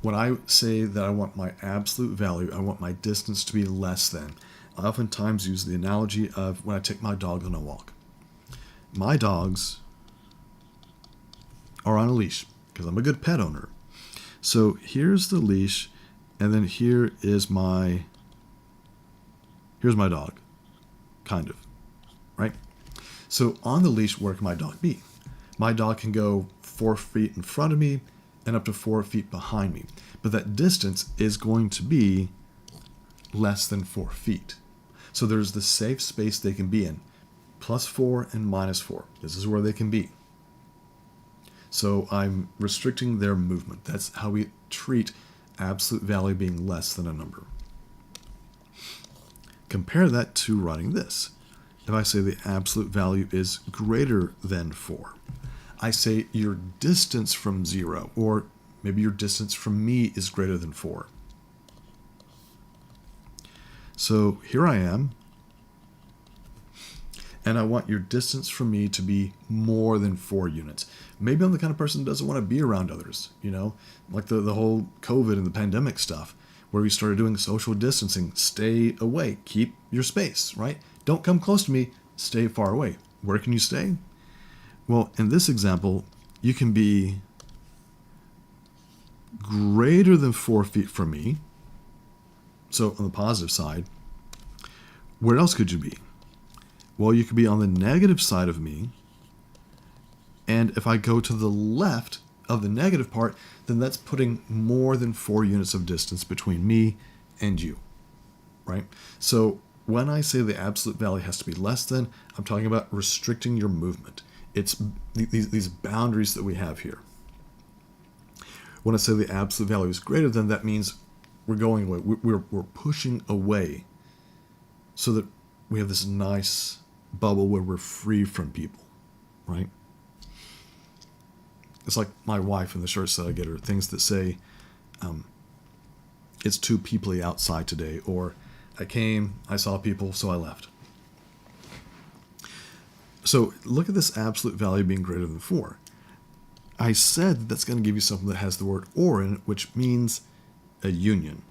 When I say that I want my absolute value, I want my distance to be less than, I oftentimes use the analogy of when I take my dog on a walk. My dogs are on a leash because I'm a good pet owner. So here's the leash, and then here's my dog, kind of. Right? So on the leash, where can my dog be? My dog can go 4 feet in front of me and up to 4 feet behind me. But that distance is going to be less than 4 feet. So there's the safe space they can be in, +4 and -4. This is where they can be. So I'm restricting their movement. That's how we treat absolute value being less than a number. Compare that to writing this. If I say the absolute value is greater than 4, I say your distance from 0, or maybe your distance from me is greater than 4. So here I am, and I want your distance from me to be more than 4 units. Maybe I'm the kind of person that doesn't want to be around others, like the whole COVID and the pandemic stuff, where we started doing social distancing. Stay away, keep your space, right? Don't come close to me, stay far away. Where can you stay? Well, in this example, you can be greater than 4 feet from me. So on the positive side, where else could you be? Well, you could be on the negative side of me, And if I go to the left of the negative part, then that's putting more than 4 units of distance between me and you, right? So when I say the absolute value has to be less than, I'm talking about restricting your movement. It's these boundaries that we have here. When I say the absolute value is greater than, that means we're going away. We're pushing away so that we have this nice bubble where we're free from people, right? It's like my wife in the shirts that I get her, things that say, it's too peoply outside today, or I came, I saw people, so I left. So look at this absolute value being greater than 4. I said that's going to give you something that has the word or in it, which means a union.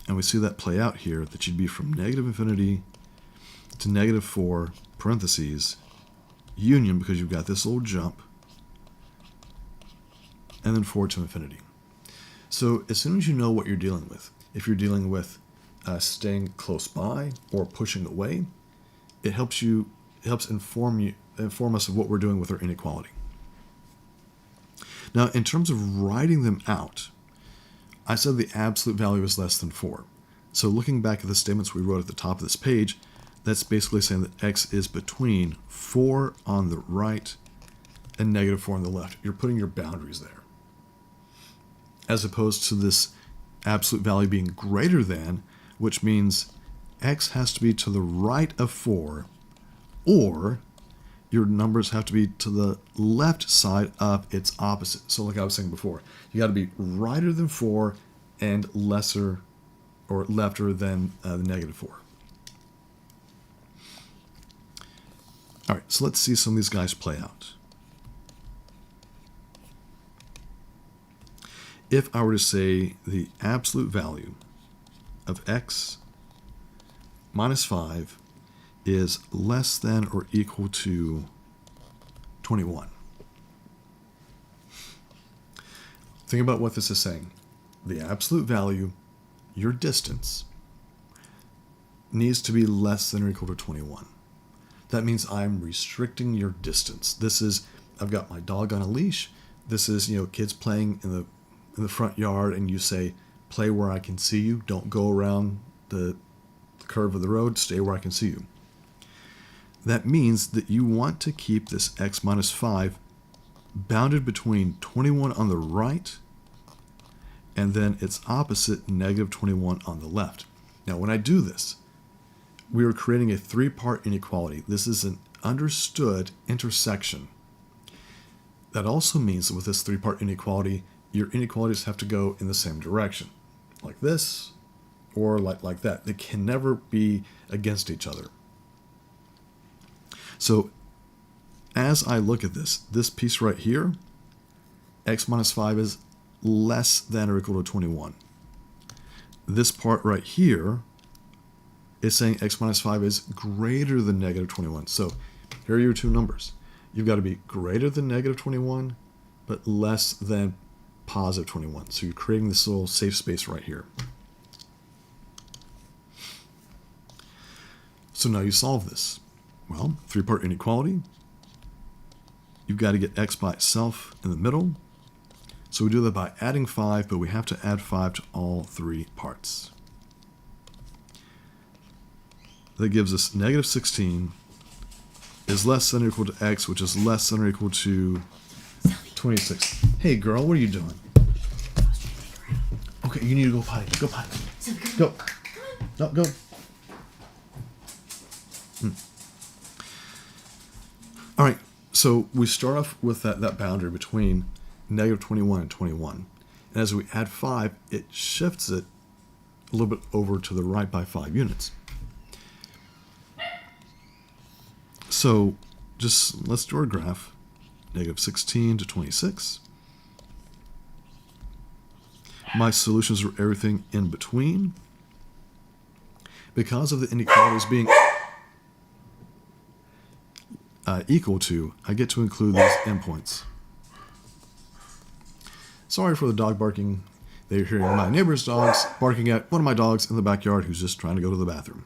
And we see that play out here, that you'd be from negative infinity to negative 4, parentheses, union, because you've got this little jump, and then 4 to infinity. So as soon as you know what you're dealing with, if you're dealing with staying close by or pushing away, it helps inform us of what we're doing with our inequality. Now, in terms of writing them out, I said the absolute value is less than 4. So looking back at the statements we wrote at the top of this page, that's basically saying that x is between 4 on the right and negative 4 on the left. You're putting your boundaries there. As opposed to this absolute value being greater than, which means x has to be to the right of 4, or your numbers have to be to the left side of its opposite. So like I was saying before, you got to be righter than 4 and lesser or lefter than the negative 4. All right, so let's see some of these guys play out. If I were to say the absolute value of x minus 5 is less than or equal to 21. Think about what this is saying. The absolute value, your distance, needs to be less than or equal to 21. That means I'm restricting your distance. This is, I've got my dog on a leash. This is, kids playing in the front yard, and you say, play where I can see you. Don't go around the curve of the road. Stay where I can see you. That means that you want to keep this x minus 5 bounded between 21 on the right and then its opposite, negative 21 on the left. Now, when I do this, we are creating a 3-part inequality. This is an understood intersection. That also means that with this 3-part inequality, your inequalities have to go in the same direction, like this or like that. They can never be against each other. So as I look at this piece right here, x minus 5 is less than or equal to 21. This part right here is saying x minus 5 is greater than negative 21. So here are your two numbers. You've got to be greater than negative 21, but less than positive 21. So you're creating this little safe space right here. So now you solve this. Well, 3-part inequality. You've got to get x by itself in the middle. So we do that by adding 5, but we have to add 5 to all 3 parts. That gives us negative 16 is less than or equal to x, which is less than or equal to 26. Hey girl, what are you doing? Okay, you need to go potty. Go potty. Go. No, go. All right, so we start off with that boundary between negative 21 and 21. And as we add 5, it shifts it a little bit over to the right by 5 units. So just let's do our graph. Negative 16 to 26. My solutions are everything in between. Because of the inequalities being equal to, I get to include these endpoints. Sorry for the dog barking. They're hearing my neighbor's dogs barking at one of my dogs in the backyard who's just trying to go to the bathroom.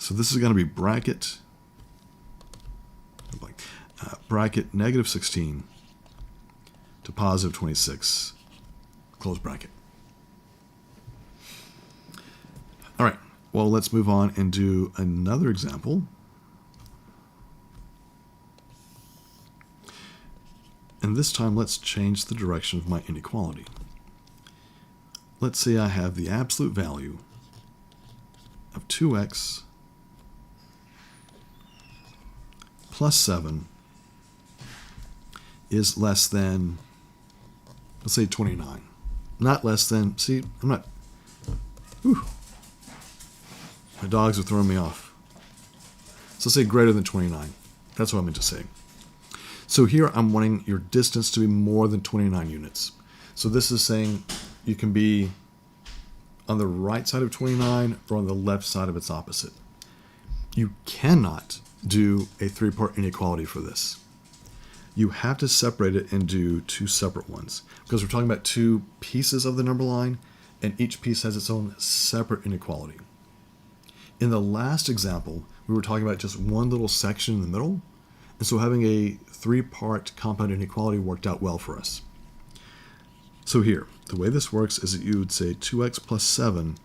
So this is going to be bracket negative 16 to positive 26, close bracket. All right, well, let's move on and do another example. And this time, let's change the direction of my inequality. Let's say I have the absolute value of 2x plus 7 is less than, let's say 29. Not less than, see, I'm not, whew, my dogs are throwing me off. So let's say greater than 29. That's what I meant to say. So here I'm wanting your distance to be more than 29 units. So this is saying you can be on the right side of 29 or on the left side of its opposite. You cannot do a three-part inequality for this. You have to separate it and do two separate ones because we're talking about two pieces of the number line and each piece has its own separate inequality. In the last example, we were talking about just one little section in the middle, and so having a three-part compound inequality worked out well for us. So here, the way this works is that you would say 2x plus 7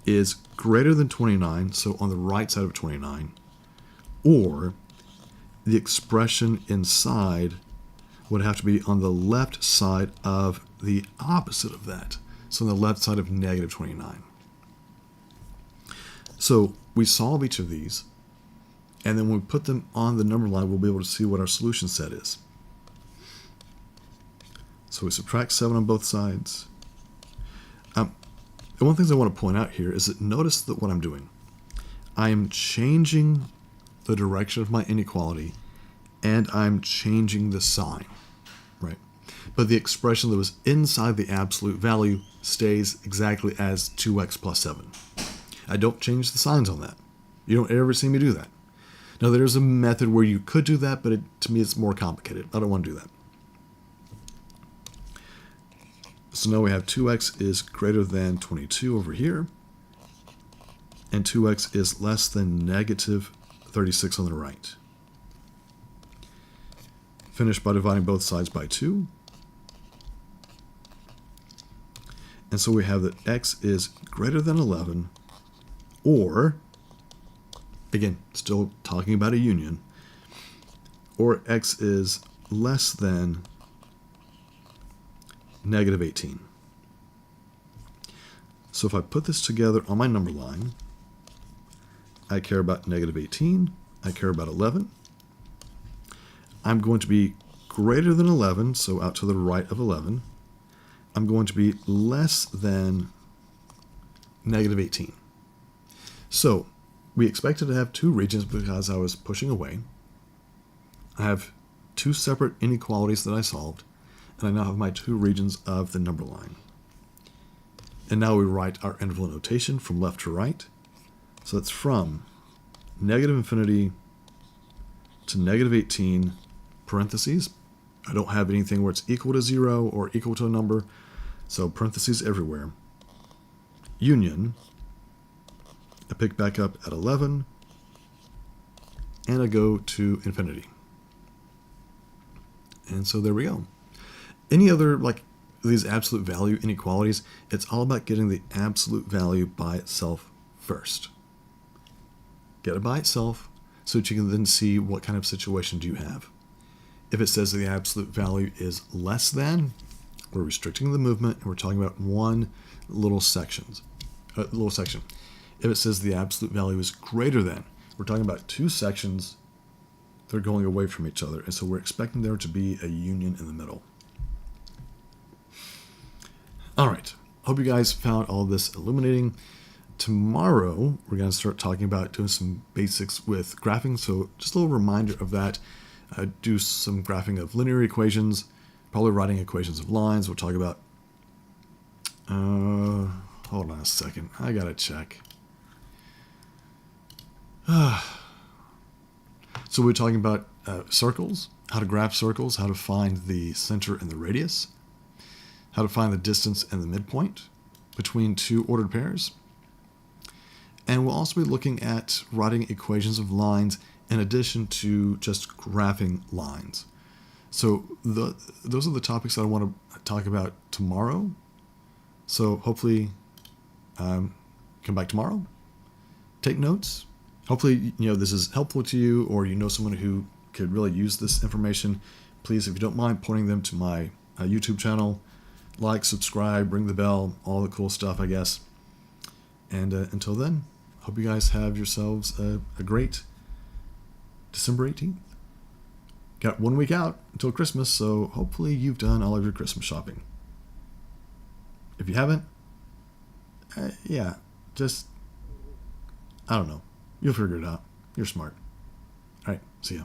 is greater than 29, so on the right side of 29, or the expression inside would have to be on the left side of the opposite of that, so on the left side of negative 29. So we solve each of these, and then when we put them on the number line, we'll be able to see what our solution set is. So we subtract 7 on both sides. And one of the things I want to point out here is that notice that what I'm doing. I am changing the direction of my inequality, and I'm changing the sign, right? But the expression that was inside the absolute value stays exactly as 2x plus 7. I don't change the signs on that. You don't ever see me do that. Now, there's a method where you could do that, but to me it's more complicated. I don't want to do that. So now we have 2x is greater than 22 over here, and 2x is less than negative 36 on the right. Finish by dividing both sides by 2. And so we have that x is greater than 11, or, again, still talking about a union, or x is less than negative 18. So if I put this together on my number line, I care about negative 18, I care about 11. I'm going to be greater than 11, so out to the right of 11. I'm going to be less than negative 18. So we expected to have two regions because I was pushing away. I have two separate inequalities that I solved, and I now have my two regions of the number line. And now we write our interval notation from left to right. So it's from negative infinity to negative 18, parentheses. I don't have anything where it's equal to 0 or equal to a number, so parentheses everywhere. Union, I pick back up at 11, and I go to infinity. And so there we go. Any other, like these absolute value inequalities, it's all about getting the absolute value by itself first. Get it by itself so that you can then see what kind of situation do you have. If it says the absolute value is less than, we're restricting the movement and we're talking about one little section. If it says the absolute value is greater than, we're talking about two sections that are going away from each other, and so we're expecting there to be a union in the middle. All right, hope you guys found all this illuminating. Tomorrow, we're going to start talking about doing some basics with graphing, so just a little reminder of that. Do some graphing of linear equations, probably writing equations of lines. We'll talk about, hold on a second, I gotta check. So we're talking about circles, how to graph circles, how to find the center and the radius, how to find the distance and the midpoint between two ordered pairs. And we'll also be looking at writing equations of lines in addition to just graphing lines. So those are the topics that I want to talk about tomorrow. So hopefully come back tomorrow, take notes. Hopefully, this is helpful to you, or you know someone who could really use this information. Please, if you don't mind, pointing them to my YouTube channel. Like, subscribe, ring the bell, all the cool stuff, I guess. And until then, hope you guys have yourselves a great December 18th. Got 1 week out until Christmas, so hopefully you've done all of your Christmas shopping. If you haven't, yeah, just, I don't know. You'll figure it out. You're smart. All right, see ya.